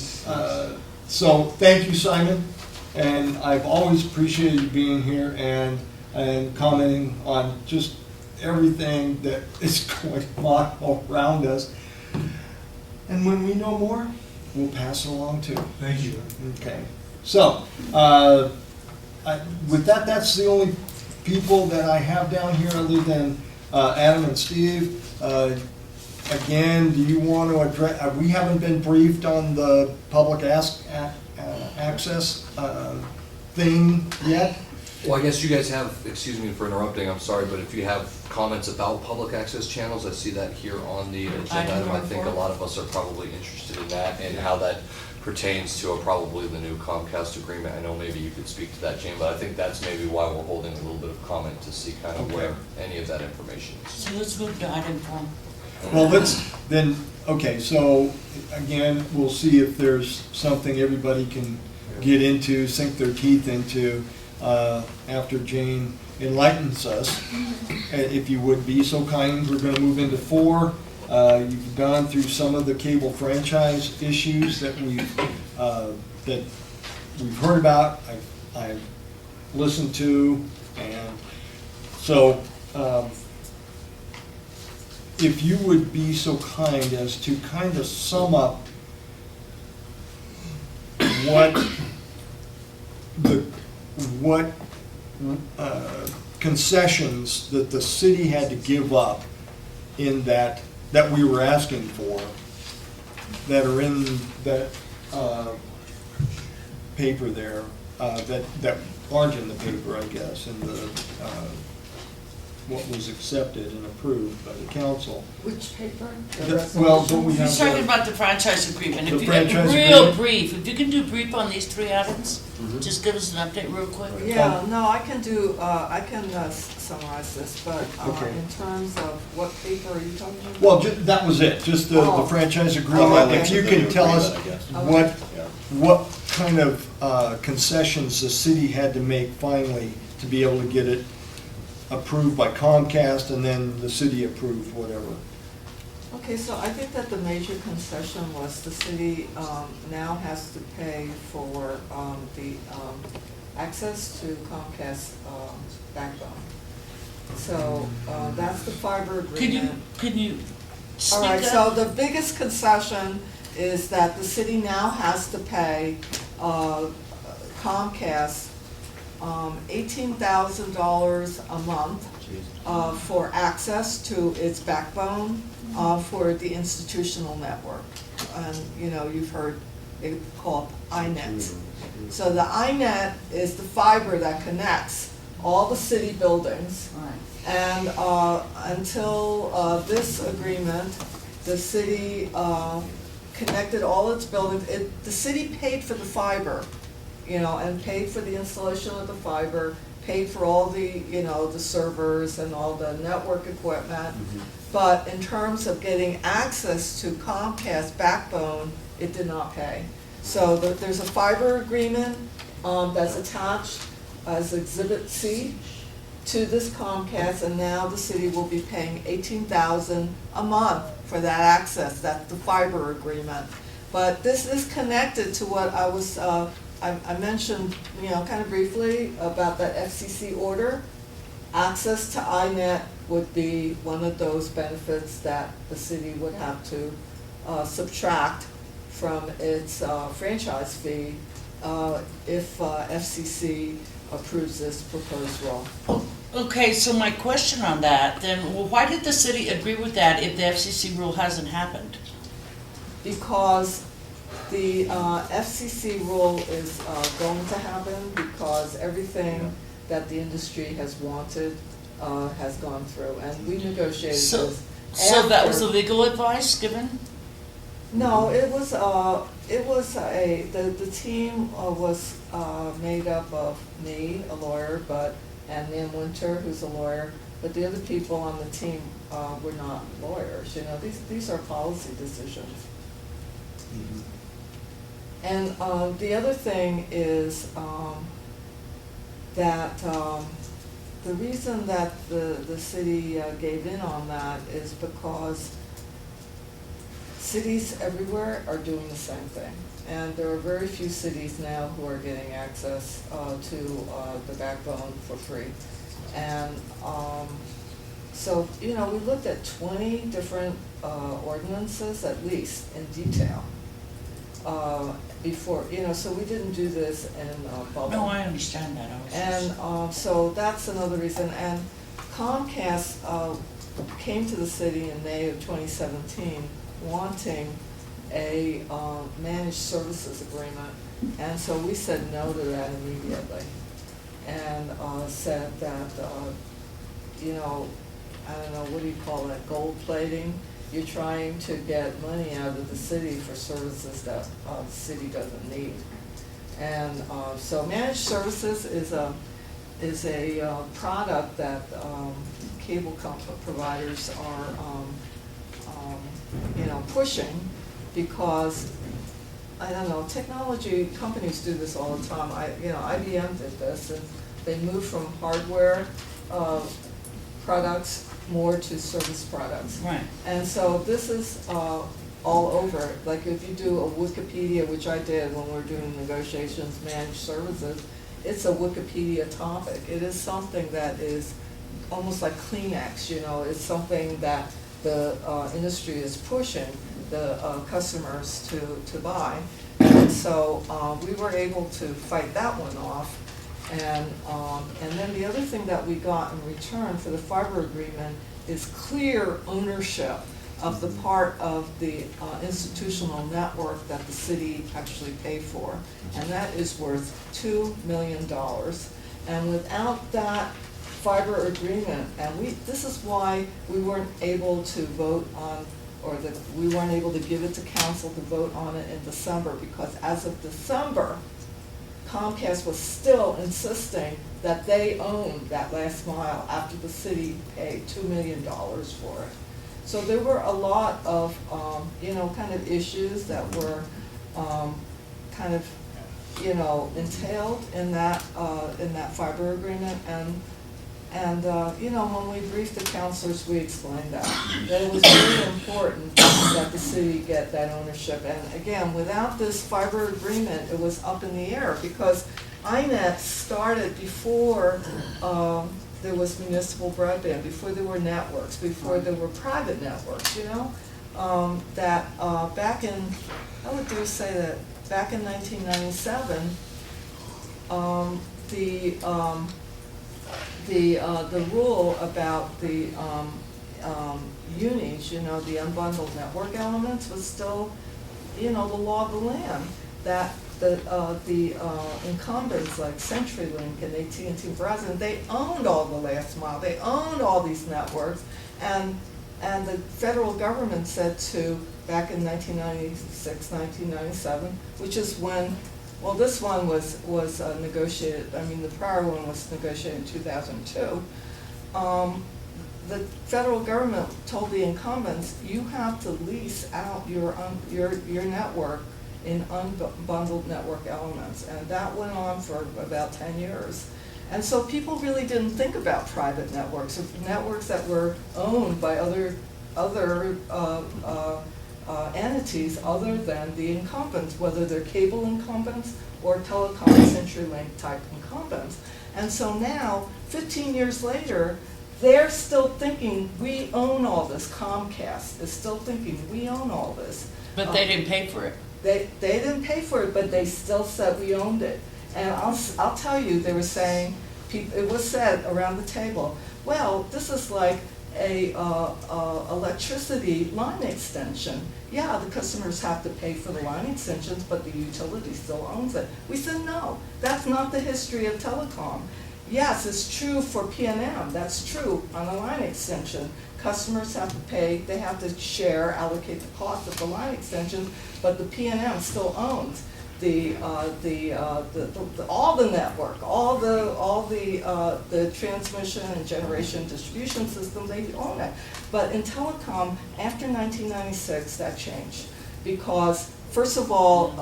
so thank you, Simon. And I've always appreciated you being here and commenting on just everything that is going on around us. And when we know more, we'll pass it along too. Thank you. Okay. So, with that, that's the only people that I have down here other than Adam and Steve. Again, do you want to address, we haven't been briefed on the public access thing yet? Well, I guess you guys have, excuse me for interrupting, I'm sorry, but if you have comments about public access channels, I see that here on the agenda item. I think a lot of us are probably interested in that and how that pertains to probably the new Comcast agreement. I know maybe you could speak to that, Jane, but I think that's maybe why we're holding a little bit of comment to see kind of where any of that information is. So let's move to item 4. Well, okay, so again, we'll see if there's something everybody can get into, sink their teeth into, after Jane enlightens us. If you would be so kind, we're gonna move into 4. You've gone through some of the cable franchise issues that we've heard about, I've listened to, and so, if you would be so kind as to kind of sum up what concessions that the city had to give up in that we were asking for that are in that paper there, that aren't in the paper, I guess, in the, what was accepted and approved by the council. Which paper? Well, don't we have He's talking the- about the franchise agreement. The If you get franchise real agreement? brief, if you can do brief on these three items, Mm-hmm. just give us an update real quick. Yeah, no, I can do, I can summarize this, but Okay. in terms of what paper are you talking about? Well, that was it, just the Oh. franchise Oh, agreement. okay. If you The can new tell us agreement, I guess. what, Yeah. what kind of concessions the city had to make finally to be able to get it approved by Comcast, and then the city approved whatever. Okay, so I think that the major concession was the city now has to pay for the access to Comcast backbone. So that's the fiber agreement. Can you All right, speak so up? the biggest concession is that the city now has to pay Comcast $18,000 a month for access to its backbone for the institutional network. And, you know, you've heard it called iNet. So the iNet is the fiber that connects all the city buildings. Right. And until this agreement, the city connected all its buildings. The city paid for the fiber, you know, and paid for the installation of the fiber, paid for all the, you know, the servers and all the network equipment. But in terms of getting access to Comcast backbone, it did not pay. So there's a fiber agreement that's attached as Exhibit C to this Comcast, and now the city will be paying $18,000 a month for that access. That's the fiber agreement. But this is connected to what I was, I mentioned, you know, kind of briefly about that FCC order. Access to iNet would be one of those benefits that the city would have to subtract from its franchise fee if FCC approves this proposed rule. Okay, so my question on that, then, well, why did the city agree with that if the FCC rule hasn't happened? Because the FCC rule is going to happen because everything that the industry has wanted has gone through, and we negotiated So, this. so that was the after- legal advice given? No, the team was made up of me, a lawyer, and Nan Winter, who's a lawyer, but the other people on the team were not lawyers, you know, these are policy decisions. And the other thing is that the reason that the city gave in on that is because cities everywhere are doing the same thing. And there are very few cities now who are getting access to the backbone for free. And so, you know, we looked at 20 different ordinances at least in detail before, you know, so we didn't do this in bubble. No, I understand that. And so that's another reason. And Comcast came to the city in May of 2017 wanting a managed services agreement. And so we said no to that immediately and said that, you know, I don't know, what do you call that, gold plating? You're trying to get money out of the city for services that the city doesn't need. And so managed services is a product that cable providers are you know, pushing because, I don't know, technology companies do this all the time. You know, IBM did this, and they moved from hardware products more to service products. Right. And so this is all over. Like if you do a Wikipedia, which I did when we were doing negotiations, managed services, it's a Wikipedia topic. It is something that is almost like Kleenex, you know, it's something that the industry is pushing the customers to buy. And so we were able to fight that one off. And then the other thing that we got in return for the fiber agreement is clear ownership of the part of the institutional network that the city actually paid for. And that is worth $2 million. And without that fiber agreement, and this is why we weren't able to vote on, or that we weren't able to give it to council to vote on it in December, because as of December, Comcast was still insisting that they owned that last mile after the city paid $2 million for it. So there were a lot of, kind of issues that were kind of, entailed in that fiber agreement. And when we briefed the councilors, we explained that it was really important that the city get that ownership. And again, without this fiber agreement, it was up in the air, because INET started before there was municipal broadband, before there were networks, before there were private networks, back in, I would dare say that back in 1997, the rule about the unis, the unbundled network elements, was still, the law of the land. That the incumbents like CenturyLink and AT&T and Verizon, they owned all the last mile. They owned all these networks, and the federal government said back in 1996, 1997, which is when. Well, this one was negotiated, the prior one was negotiated in 2002. The federal government told the incumbents, you have to lease out your network in unbundled network elements. And that went on for about 10 years. And so people really didn't think about private networks, or networks that were owned by other entities other than the incumbents, whether they're cable incumbents or telecom CenturyLink type incumbents. And so now, 15 years later, they're still thinking, we own all this. Comcast is still thinking, we own all this. But they didn't pay for it. They didn't pay for it, but they still said we owned it. And I'll tell you, they were saying, it was said around the table, well, this is like a electricity line extension. Yeah, the customers have to pay for the line extensions, but the utility still owns it. We said, no, that's not the history of telecom. Yes, it's true for PNM, that's true on a line extension. Customers have to pay, they have to share, allocate the cost of the line extension, but the PNM still owns all the network, all the transmission and generation distribution system, they own it. But in telecom, after 1996, that changed, because first of all,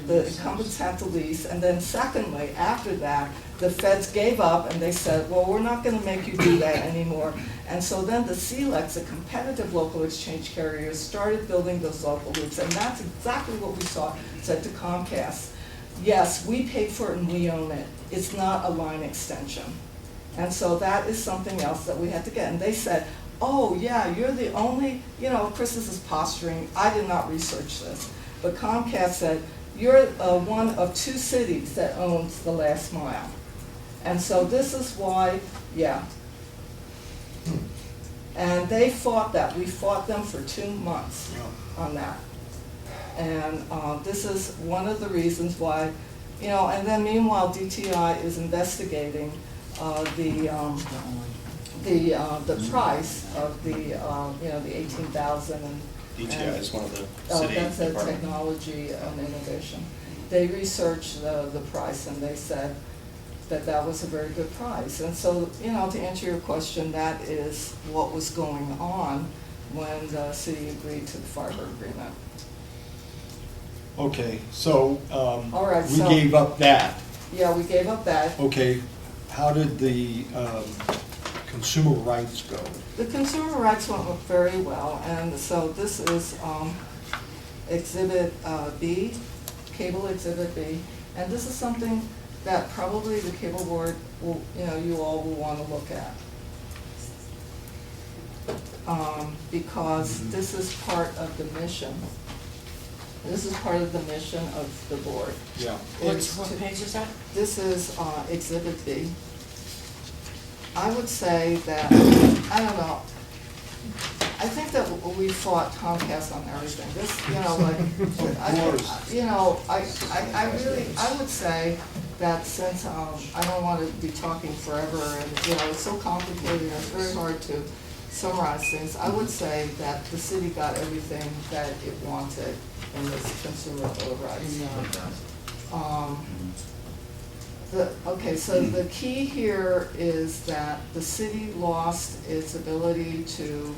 the incumbents had to lease, and then secondly, after that, the feds gave up and they said, well, we're not going to make you do that anymore. And so then the CLECs, the competitive local exchange carriers, started building those local loops, and that's exactly what we said to Comcast. Yes, we paid for it and we own it. It's not a line extension. And so that is something else that we had to get. And they said, oh yeah, you're the only, Chris, this is posturing. I did not research this. But Comcast said, you're one of 2 cities that owns the last mile. And so this is why, yeah. And they fought that. We fought them for 2 months on that. And this is one of the reasons why, and then meanwhile DTI is investigating the price of the 18,000 and DTI is one of the city that's a department. technology and innovation. They researched the price and they said that was a very good price. And so, to answer your question, that is what was going on when the city agreed to the fiber agreement. Okay, so All right, we so- gave up that. Yeah, we gave up that. Okay, how did the consumer rights go? The consumer rights went very well, and so this is Exhibit B, Cable Exhibit B, and this is something that probably the cable board will, you all will want to look at. Because this is part of the mission. This is part of the mission of the board. Yeah. What page is that? This is Exhibit B. I would say that, I don't know, I think that we fought Comcast on everything, this, you know, like, I really, I would say that since, I don't wanna be talking forever, and, you know, it's so complicated, and it's very hard to summarize things, I would say that the city got everything that it wanted in this consumer bill of rights. Okay, so the key here is that the city lost its ability to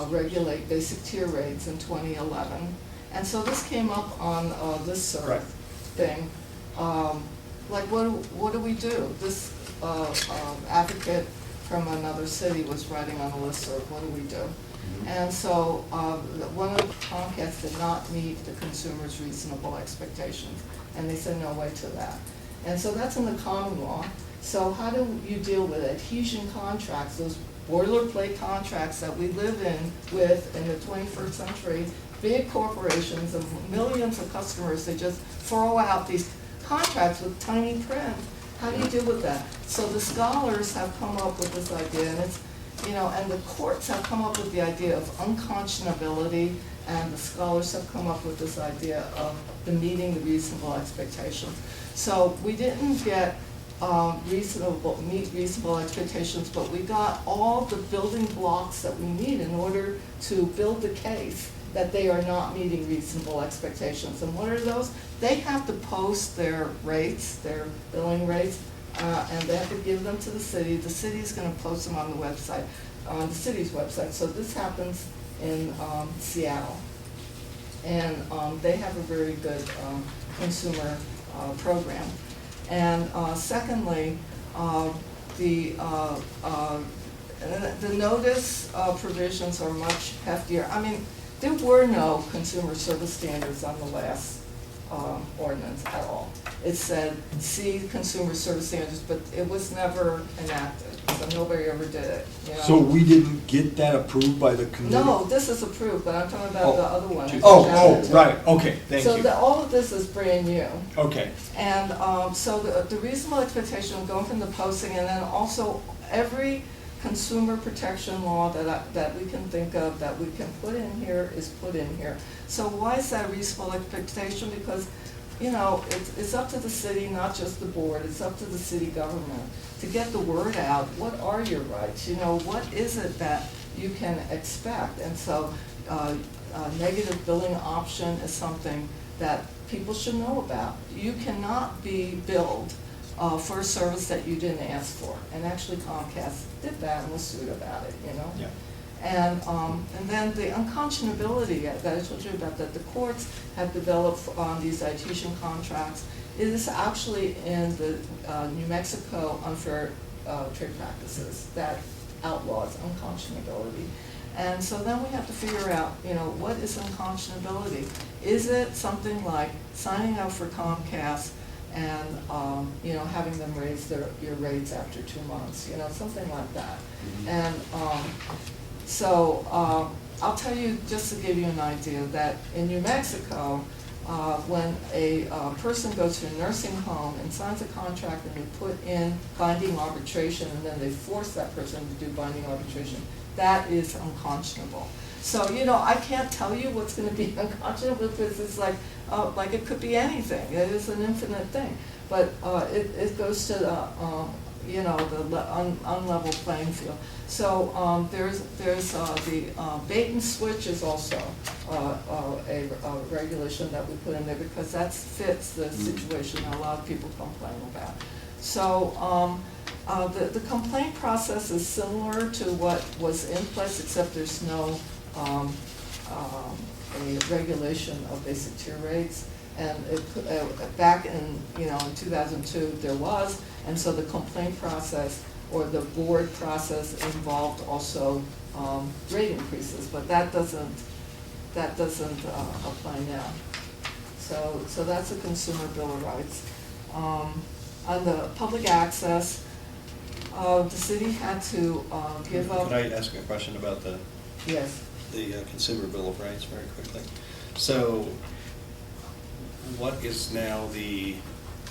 regulate basic tier rates in 2011. And so this came up on this Right. thing. Like, what do we do? This advocate from another city was writing on a listserv, what do we do? And so one of the Comcast did not meet the consumer's reasonable expectations, and they said no way to that. And so that's in the common law. So how do you deal with adhesion contracts, those boilerplate contracts that we live in with in the 21st century? Big corporations and millions of customers, they just throw out these contracts with tiny print. How do you deal with that? So the scholars have come up with this idea, and it's, you know, and the courts have come up with the idea of unconscionability, and the scholars have come up with this idea of the meeting the reasonable expectations. So we didn't get meet reasonable expectations, but we got all the building blocks that we need in order to build the case that they are not meeting reasonable expectations. And what are those? They have to post their rates, their billing rates, and they have to give them to the city. The city's gonna post them on the website, on the city's website. So this happens in Seattle. And they have a very good consumer program. And secondly, the notice provisions are much heftier. I mean, there were no consumer service standards on the last ordinance at all. It said, see consumer service standards, but it was never enacted, so nobody ever did it, you know? So we didn't get that approved by the committee? No, this is approved, but I'm talking about the other one. Oh, right, okay, thank So you. all of this is brand new. Okay, And so the reasonable expectation of going from the posting, and then also every consumer protection law that we can think of, that we can put in here, is put in here. So why is that a reasonable expectation? Because, you know, it's up to the city, not just the board, it's up to the city government to get the word out. What are your rights? You know, what is it that you can expect? And so negative billing option is something that people should know about. You cannot be billed for a service that you didn't ask for. And actually Comcast did that and was sued about it, you know? yeah. And then the unconscionability that I told you about, that the courts have developed on these adhesion contracts, is actually in the New Mexico unfair trade practices that outlaws unconscionability. And so then we have to figure out, you know, what is unconscionability? Is it something like signing up for Comcast and, you know, having them raise your rates after 2 months, you know, something like that. And so I'll tell you, just to give you an idea, that in New Mexico, when a person goes to a nursing home and signs a contract and they put in binding arbitration, and then they force that person to do binding arbitration, that is unconscionable. So, you know, I can't tell you what's going to be unconscionable, because it's like it could be anything. It is an infinite thing. But it goes to the, you know, the unlevel playing field. So there's the bait and switch is also a regulation that we put in there, because that fits the situation that a lot of people complain about. So the complaint process is similar to what was in place, except there's no a regulation of basic tier rates. And back in, you know, in 2002 there was, and so the complaint process or the board process involved also rate increases, but that doesn't apply now. So that's a consumer bill of rights. On the public access, the city had to give up. Can I ask a question about the Yes. Consumer Bill of Rights very quickly? So what is now the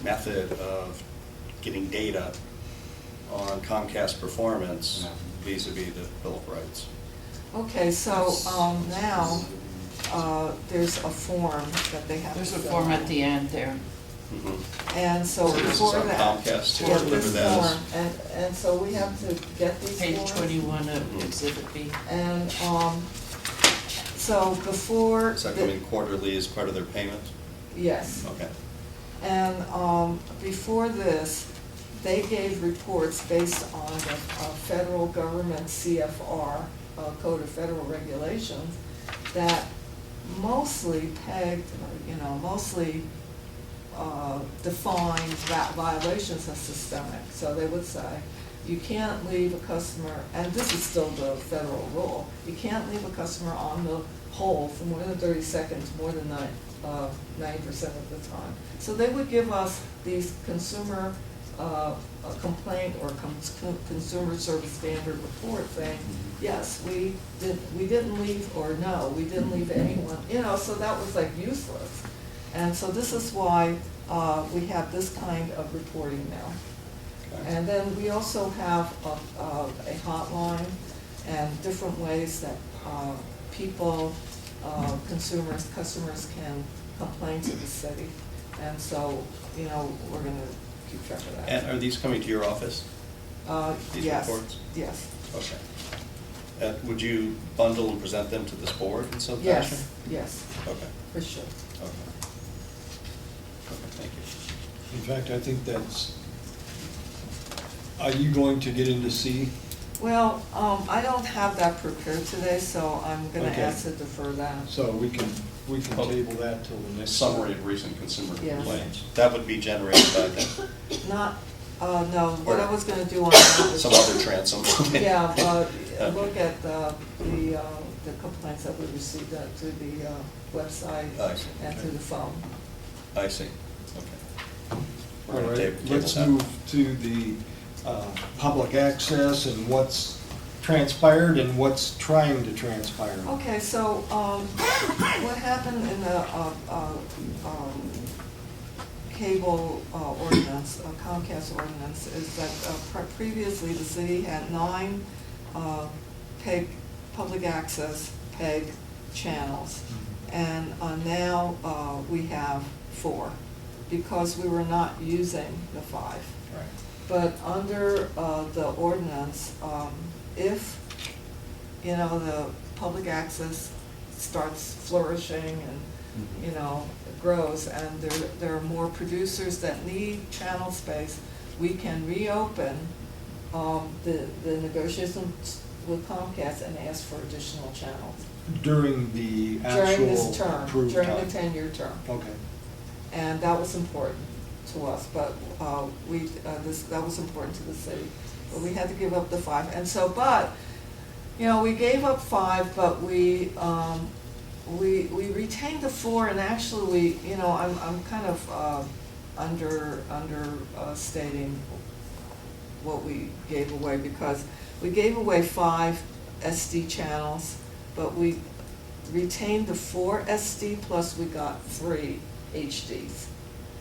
method of getting data on Comcast performance vis-a-vis the Bill of Rights? Okay, so, now, there's a form that they have to There's a fill form out. at the end there. Mhm. And so This is before on that. Comcast, too, Yeah, whatever this that is. form, and so we have to get these Page forms. 21 of Exhibit B. And, so before. Is that the- coming quarterly as part of their payment? Yes. Okay. And before this, they gave reports based on the federal government CFR, Code of Federal Regulations, that mostly pegged, mostly defined violations as systemic. So they would say, you can't leave a customer, and this is still the federal rule, you can't leave a customer on the pole for more than 30 seconds, more than 90% of the time. So they would give us these consumer complaint or consumer service standard report saying, yes, we didn't leave, or no, we didn't leave anyone, so that was like useless. And so this is why we have this kind of reporting now. And then we also have a hotline and different ways that people, customers can complain to the city. And so, we're gonna keep track of that. And are these coming to your office? These Yes, reports? yes, Okay. Would you bundle and present them to this board in some fashion? yes, Okay, for sure. okay. Okay, thank you. In fact, I think are you going to get into C? Well, I don't have that prepared today, so I'm gonna Okay. ask to defer that. So we can Oh. table that till the next. Summary of recent consumer Yes. complaints. That would be generated by them, Not, no, what I was gonna do on or that was. some other transom. Yeah, Okay. look at the complaints that we received to the website I see. and to the phone. I see, okay. We're All gonna right, table let's that. move to the public access and what's transpired and what's trying to transpire. Okay, so, what happened in the cable ordinance, Comcast ordinance, is that previously the city had 9 PEG, public access PEG channels. And now we have 4, because we were not using the 5. Right. But under the ordinance, if, the public access starts flourishing and, grows, and there are more producers that need channel space, we can reopen the negotiations with Comcast and ask for additional channels. During the During this actual term, approved during time. the 10-year term. Okay. And that was important to us, but that was important to the city. But we had to give up the 5, and so, we gave up 5, but we retained the 4, and actually, I'm kind of understating what we gave away, because we gave away 5 SD channels, but we retained the 4 SD, plus we got 3 HDs.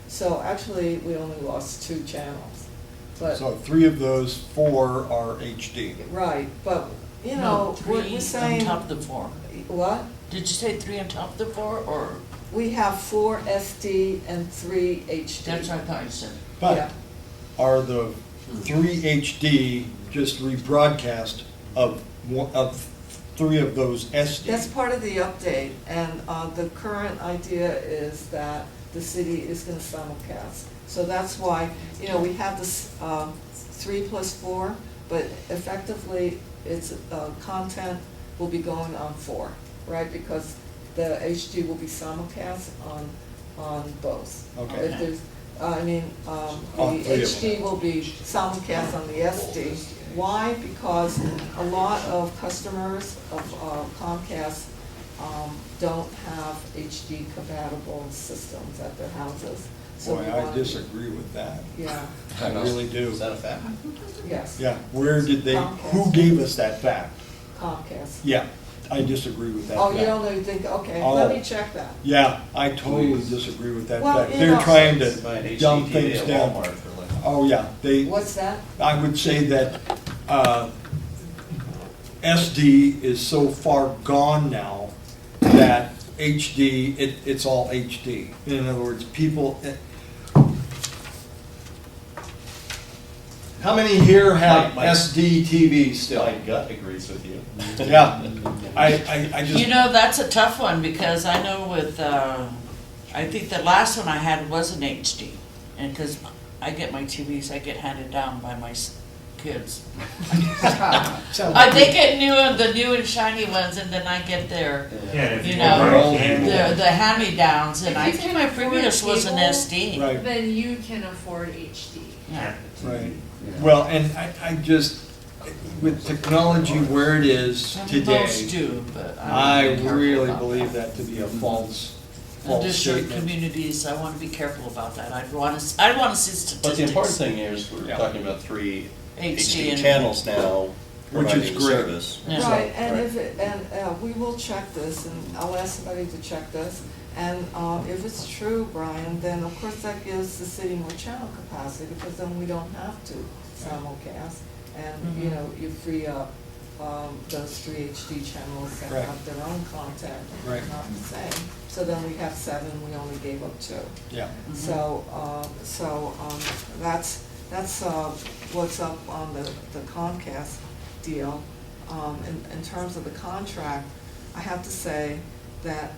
So actually, we only lost 2 channels, but. So 3 of those 4 are HD. Right, but, No, we're 3 saying. on top of the 4. What? Did you say 3 on top of the 4, or? We have 4 SD and 3 HD. That's what I thought you said. Yeah. But are the 3 HD just rebroadcast of 3 of those SD? That's part of the update, and the current idea is that the city is gonna simulcast. So that's why, we have this 3 plus 4, but effectively, it's, content will be going on 4, right? Because the HD will be simulcast on both. Okay. If there's, the All 3 of them. HD will be simulcast on the SD. Why? Because a lot of customers of Comcast don't have HD compatible systems at their houses. So Boy, we I wanted- disagree with that. Yeah, I really do. Is that a fact? yes. Yeah, where did they, who Comcast. gave us that fact? Comcast. Yeah, I disagree with that Oh, fact. you don't know, you think, okay, Oh. let me check that. Yeah, I totally disagree with that Well, fact. you They're know- trying Buy an to HDTV dumb things at down. Walmart for like. Oh, yeah, What's that? I would say that SD is so far gone now that HD, it's all HD. In other words, people, how many here have My- SD TV still? My gut agrees with you. Yeah, I just. You know, that's a tough one, because I know with, I think the last one I had was an HD. And because I get my TVs, I get handed down by my kids. They get the new and shiny ones, and then I get their, you know, the hand-me-downs, and I If you think can my afford previous was an cable, SD. Right. Then you can afford HD. Yeah. Right. Well, and I just, with technology where it is And today, most do, but I I'm careful really about believe that. that to be a false Underserved statement. communities, I want to be careful about that. I'd want to see statistics. But the important thing here is we're Yeah. talking about 3 HD HD and- channels now Which is providing great. service. Yeah. Right, and Right. if it, and we will check this, and I'll ask somebody to check this. And if it's true, Brian, then of course that gives the city more channel capacity, because then we don't have to simulcast. And, you know, you free up those 3 HD channels that Right. have their own content, Right. not the same. So then we have 7, we only gave up 2. Yeah, So, that's what's up on the Comcast deal. In terms of the contract, I have to say that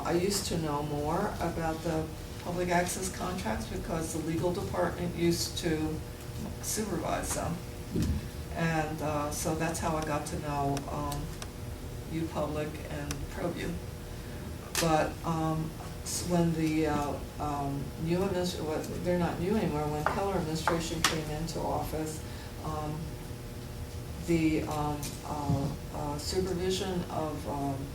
I used to know more about the public access contracts because the legal department used to supervise them. And so that's how I got to know UPublic and Proview. But when the new administration, they're not new anymore, when Keller administration came into office, the supervision of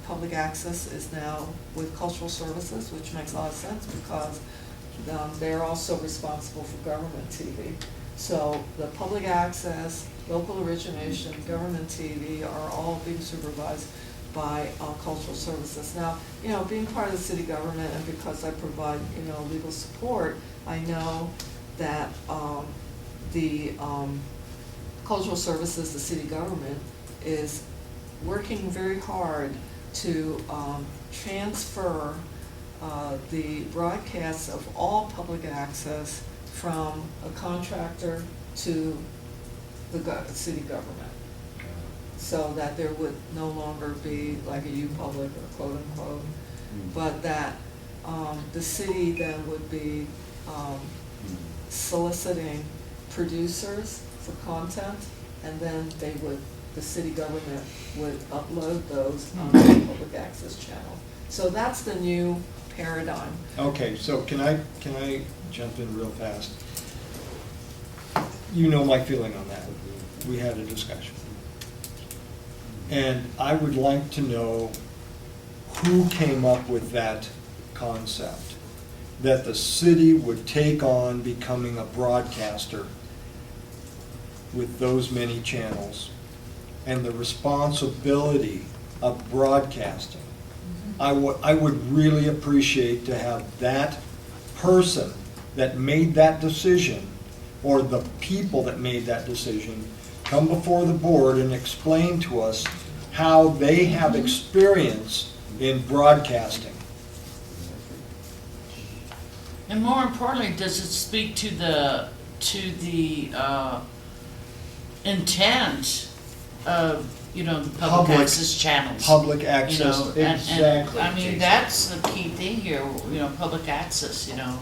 public access is now with cultural services, which makes a lot of sense because they're also responsible for government TV. So the public access, local origination, government TV are all being supervised by cultural services. Now, you know, being part of the city government and because I provide, you know, legal support, I know that the cultural services, the city government, is working very hard to transfer the broadcasts of all public access from a contractor to the city government. So that there would no longer be like a UPublic or quote unquote, but that the city then would be soliciting producers for content, and then the city government would upload those on the public access channel. So that's the new paradigm. okay, so can I jump in real fast? You know my feeling on that. We had a discussion. And I would like to know who came up with that concept, that the city would take on becoming a broadcaster with those many channels, and the responsibility of broadcasting. I would really appreciate to have that person that made that decision, or the people that made that decision, come before the board and explain to us how they have experience in broadcasting. And more importantly, does it speak to the intent of, you know, the public Public- access channels? Public You access, know, and- exactly. I mean, that's the key thing here, you know, public access, you know.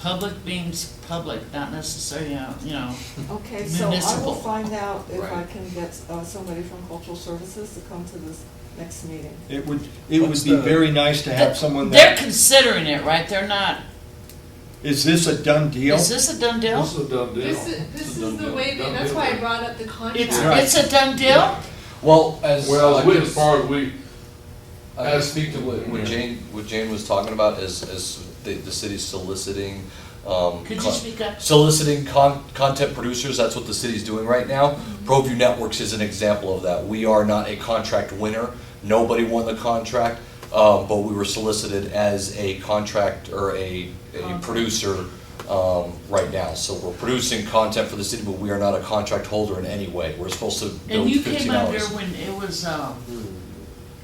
Public means public, not necessarily, you know. Okay, so I Municipal. will find out if I Right. can get somebody from cultural services to come to this next meeting. It would What's be the- very nice to have someone They're that, considering it, right? They're not, is this a done deal? is this a done deal? This is a done deal. This is the way, that's why I brought up the contract. It's a done deal? Well, as Well, I as far as we, I as speak to what Jane was talking about is the city's soliciting. Could you speak up? Soliciting content producers, that's what the city's doing right now. Proview Networks is an example of that. We are not a contract winner, nobody won the contract, but we were solicited as a contract or a producer right now. So we're producing content for the city, but we are not a contract holder in any way. We're supposed to build And you 15 came under hours. when it was,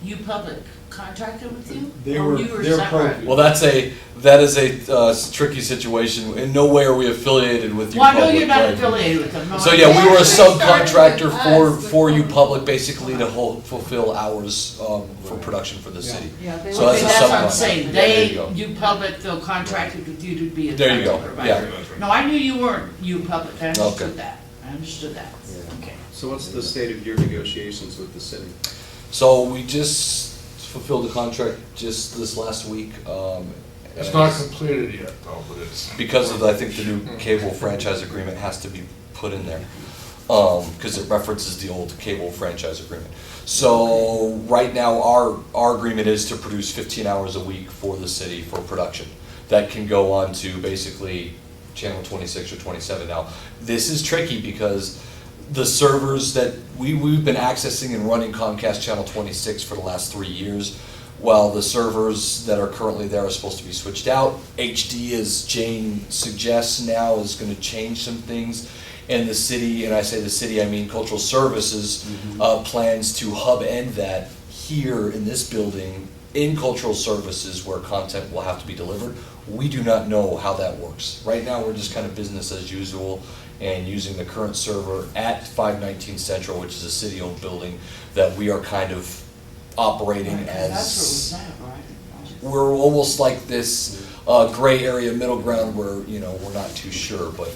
you public contracted with you? They Or were- you they're separate? Proview. Well, that is a tricky situation. In no way are we affiliated with you. Well, I know you're Public, not right? affiliated with them. No, So I yeah, know. we were a They started subcontractor with us, for with you Proview. public, basically to fulfill hours for production for the Yeah. city. Yeah, they So were- that's Okay, a that's what I'm subcontract. saying, There you go. you public, they'll contracted with you to be a There you go, content yeah. provider. No, I knew you weren't you public, I Okay. understood that, okay. So what's the state of your negotiations with the city? So we just fulfilled the contract just this last week. It's and not completed yet, though, but it's. because of, I think, the new cable franchise agreement has to be put in there, because it references the old cable franchise agreement. So right now, our agreement is to produce 15 hours a week for the city for production. That can go on to basically channel 26 or 27 now. This is tricky because the servers that we've been accessing and running Comcast channel 26 for the last 3 years, while the servers that are currently there are supposed to be switched out. HD, as Jane suggests now, is going to change some things. And the city, and I say the city, I mean Cultural Services, plans to hub end that here in this building in Cultural Services where content will have to be delivered. We do not know how that works. Right now, we're just kind of business as usual and using the current server at 519 Central, which is a city-owned building, that we are kind of operating Right, 'cause as... that's where it was at, right? We're almost like this gray area middle ground where, we're not too sure, but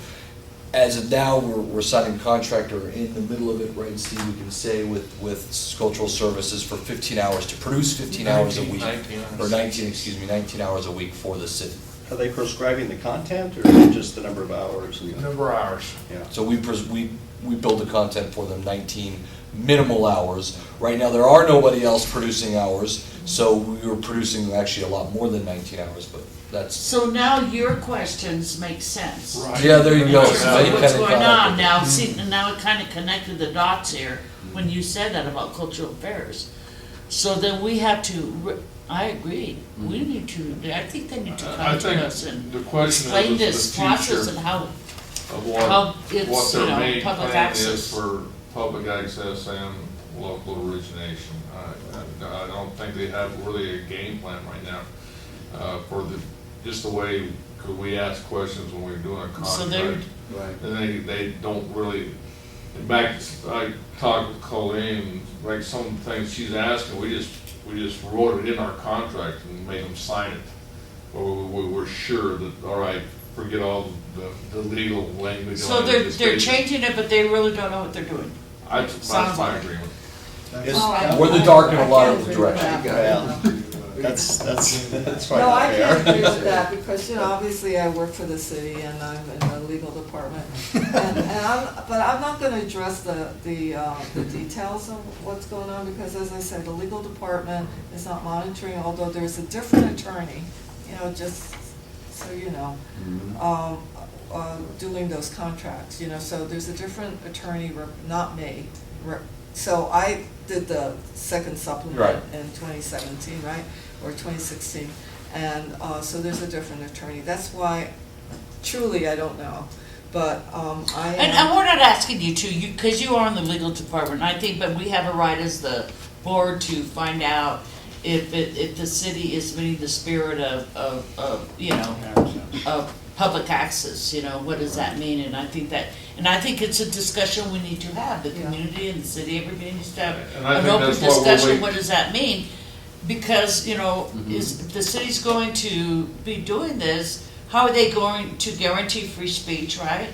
as of now, we're signing a contract, or in the middle of it, right, Steve, we can say with Cultural Services for 15 hours, to produce 15 hours a week. 19 Or 19 hours a week for the city. Are they prescribing the content or is it just the number of hours? Number of hours. Yeah. So we build the content for them, 19 minimal hours. Right now, there are nobody else producing hours, so we were producing actually a lot more than 19 hours, but that's... So now your questions make sense. Right. Yeah, there you go. In terms Now of you what's kinda going caught up on with it. now, see, now it kind of connected the dots here when you said that about cultural affairs. So then we have to, I agree, we need to, I think they need to I come think to us and the question explain is this the process future and how, of how what it's, their main public plan access. is for public access and local origination. I don't think they have really a game plan right now for just the way, because we ask questions when we're doing a So they're, contract. And they don't really, in fact, I talked with Colleen, like some things she's asking, we just wrote it in our contract and made them sign it. Or we were sure that, all right, forget all the legal language. so on it, they're just changing it, but they really don't know what they're doing. That's Sounds my like- agreement. We're the dark in a lot of the directions. Well, that's probably No, not I fair. can't agree with that, because, obviously I work for the city and I'm in the legal department. But I'm not gonna address the details of what's going on, because as I said, the legal department is not monitoring, although there's a different attorney, just so you know, doing those contracts, so there's a different attorney, not me. So I did the second supplement Right. in 2017, right, or 2016, and so there's a different attorney. That's why, truly, I don't know, but And we're not asking you to, because you are in the legal department, I think, but we have a right as the board to find out if the city is meeting the spirit of public access, what does that mean? And I think it's a discussion we need to have, the Yeah. community and the city, everybody needs to have And I an think open that's what we'll discussion, wait- what does that mean? Because, if the city's going to be doing this, how are they going to guarantee free speech, right?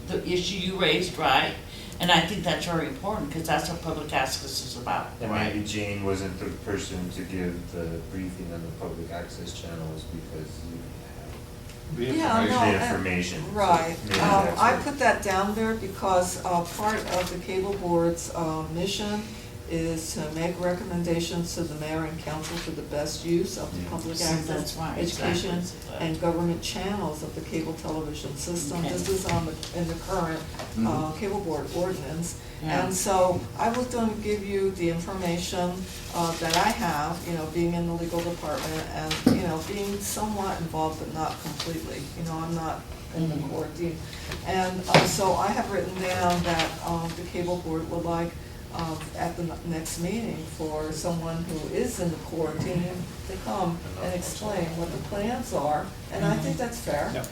The issue you raised, right? And I think that's very important, because that's what public access is about, And right? maybe Jane wasn't the person to give the briefing on the public access channels because you The Yeah, information. no, have the and- information. so Right. maybe that's I what- put that down there because part of the cable board's mission is to make recommendations to the mayor and council for the best use of the public See, access, that's right, education, exactly. and government channels of the cable television system. Okay. This is in the current cable board ordinance. Yeah. And so I was going to give you the information that I have, being in the legal department and, being somewhat involved but not completely. I'm not in the core team. And so I have written down that the cable board would like at the next meeting for someone who is in the core team to come and explain what the plans are. And I think that's fair. Yeah.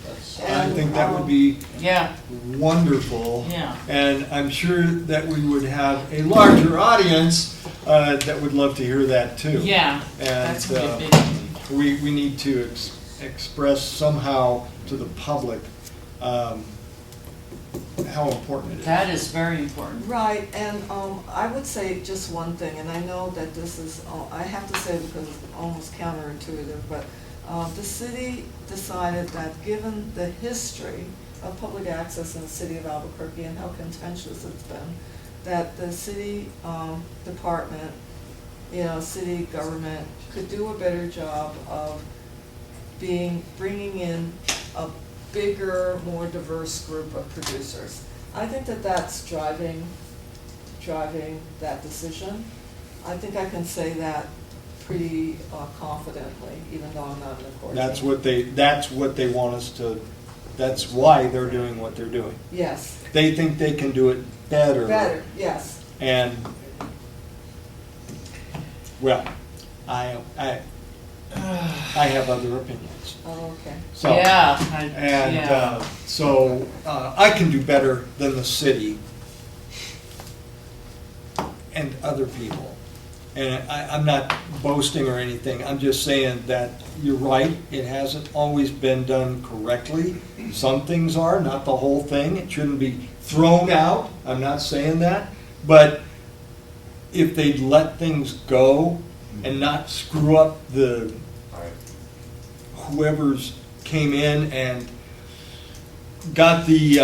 I And, think that would be Yeah, wonderful. yeah. And I'm sure that we would have a larger audience that would love to hear that too. Yeah, And that's gonna be a big, we need to express somehow to the public how important it is. that is very important. Right, and I would say just one thing, and I know that this is, I have to say because it's almost counterintuitive, but the city decided that given the history of public access in the city of Albuquerque and how contentious it's been, that the city department, city government could do a better job of bringing in a bigger, more diverse group of producers. I think that that's driving that decision. I think I can say that pretty confidently, even though I'm not in the court. That's what they want us to, that's why they're doing what they're doing. Yes, They think they can do it better. better, yes. And, well, I have other opinions. Oh, okay. So, Yeah, And yeah. so I can do better than the city and other people. And I'm not boasting or anything. I'm just saying that you're right. It hasn't always been done correctly. Some things are, not the whole thing. It shouldn't be thrown out. I'm not saying that. But if they'd let things go and not screw up the whoever's came in and got the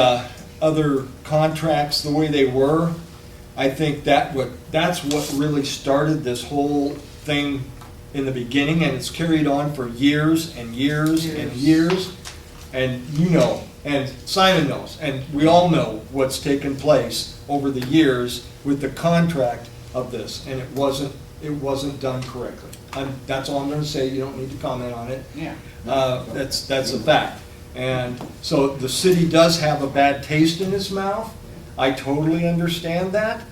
other contracts the way they were, I think that's what really started this whole thing in the beginning, and it's carried on for years and years and years. And and Simon knows, and we all know what's taken place over the years with the contract of this, and it wasn't done correctly. That's all I'm going to say. You don't need to comment on it. Yeah. That's a fact. And so the city does have a bad taste in its mouth. I totally understand that.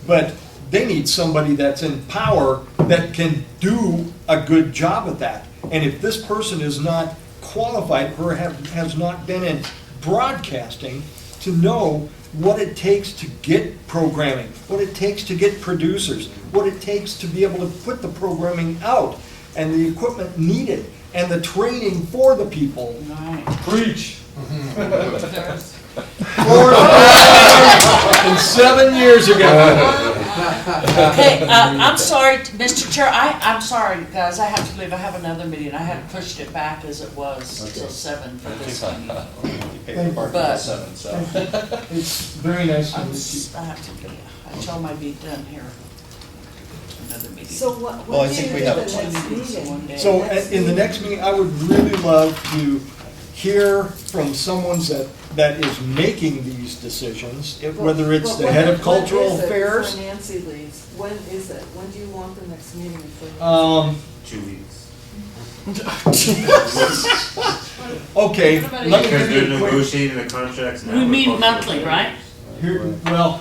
But they need somebody that's in power that can do a good job at that. And if this person is not qualified or has not been in broadcasting to know what it takes to get programming, what it takes to get producers, what it takes to be able to put the programming out, and the equipment needed, and the training for the people. Right. Preach. There's- 7 years ago. Okay, I'm sorry, Mr. Chair, I'm sorry, guys, I have to leave, I have another meeting, I had pushed it back as it was till 7 for this meeting. You pay the parking But- at 7, so. It's very nice to meet you. I have to, I told my be done here. Another meeting. So what Well, I do you think we do have the a next one meeting? day. So in the next meeting, I would really love to hear from someone that is making these decisions, whether it's the head of cultural affairs. When Nancy leaves, when is it? When do you want the next meeting for Nancy? 2 weeks. Okay, What about let me Because give you they're a quick. negotiating the contracts now. We with meet cultural monthly, affairs. right? Here, well,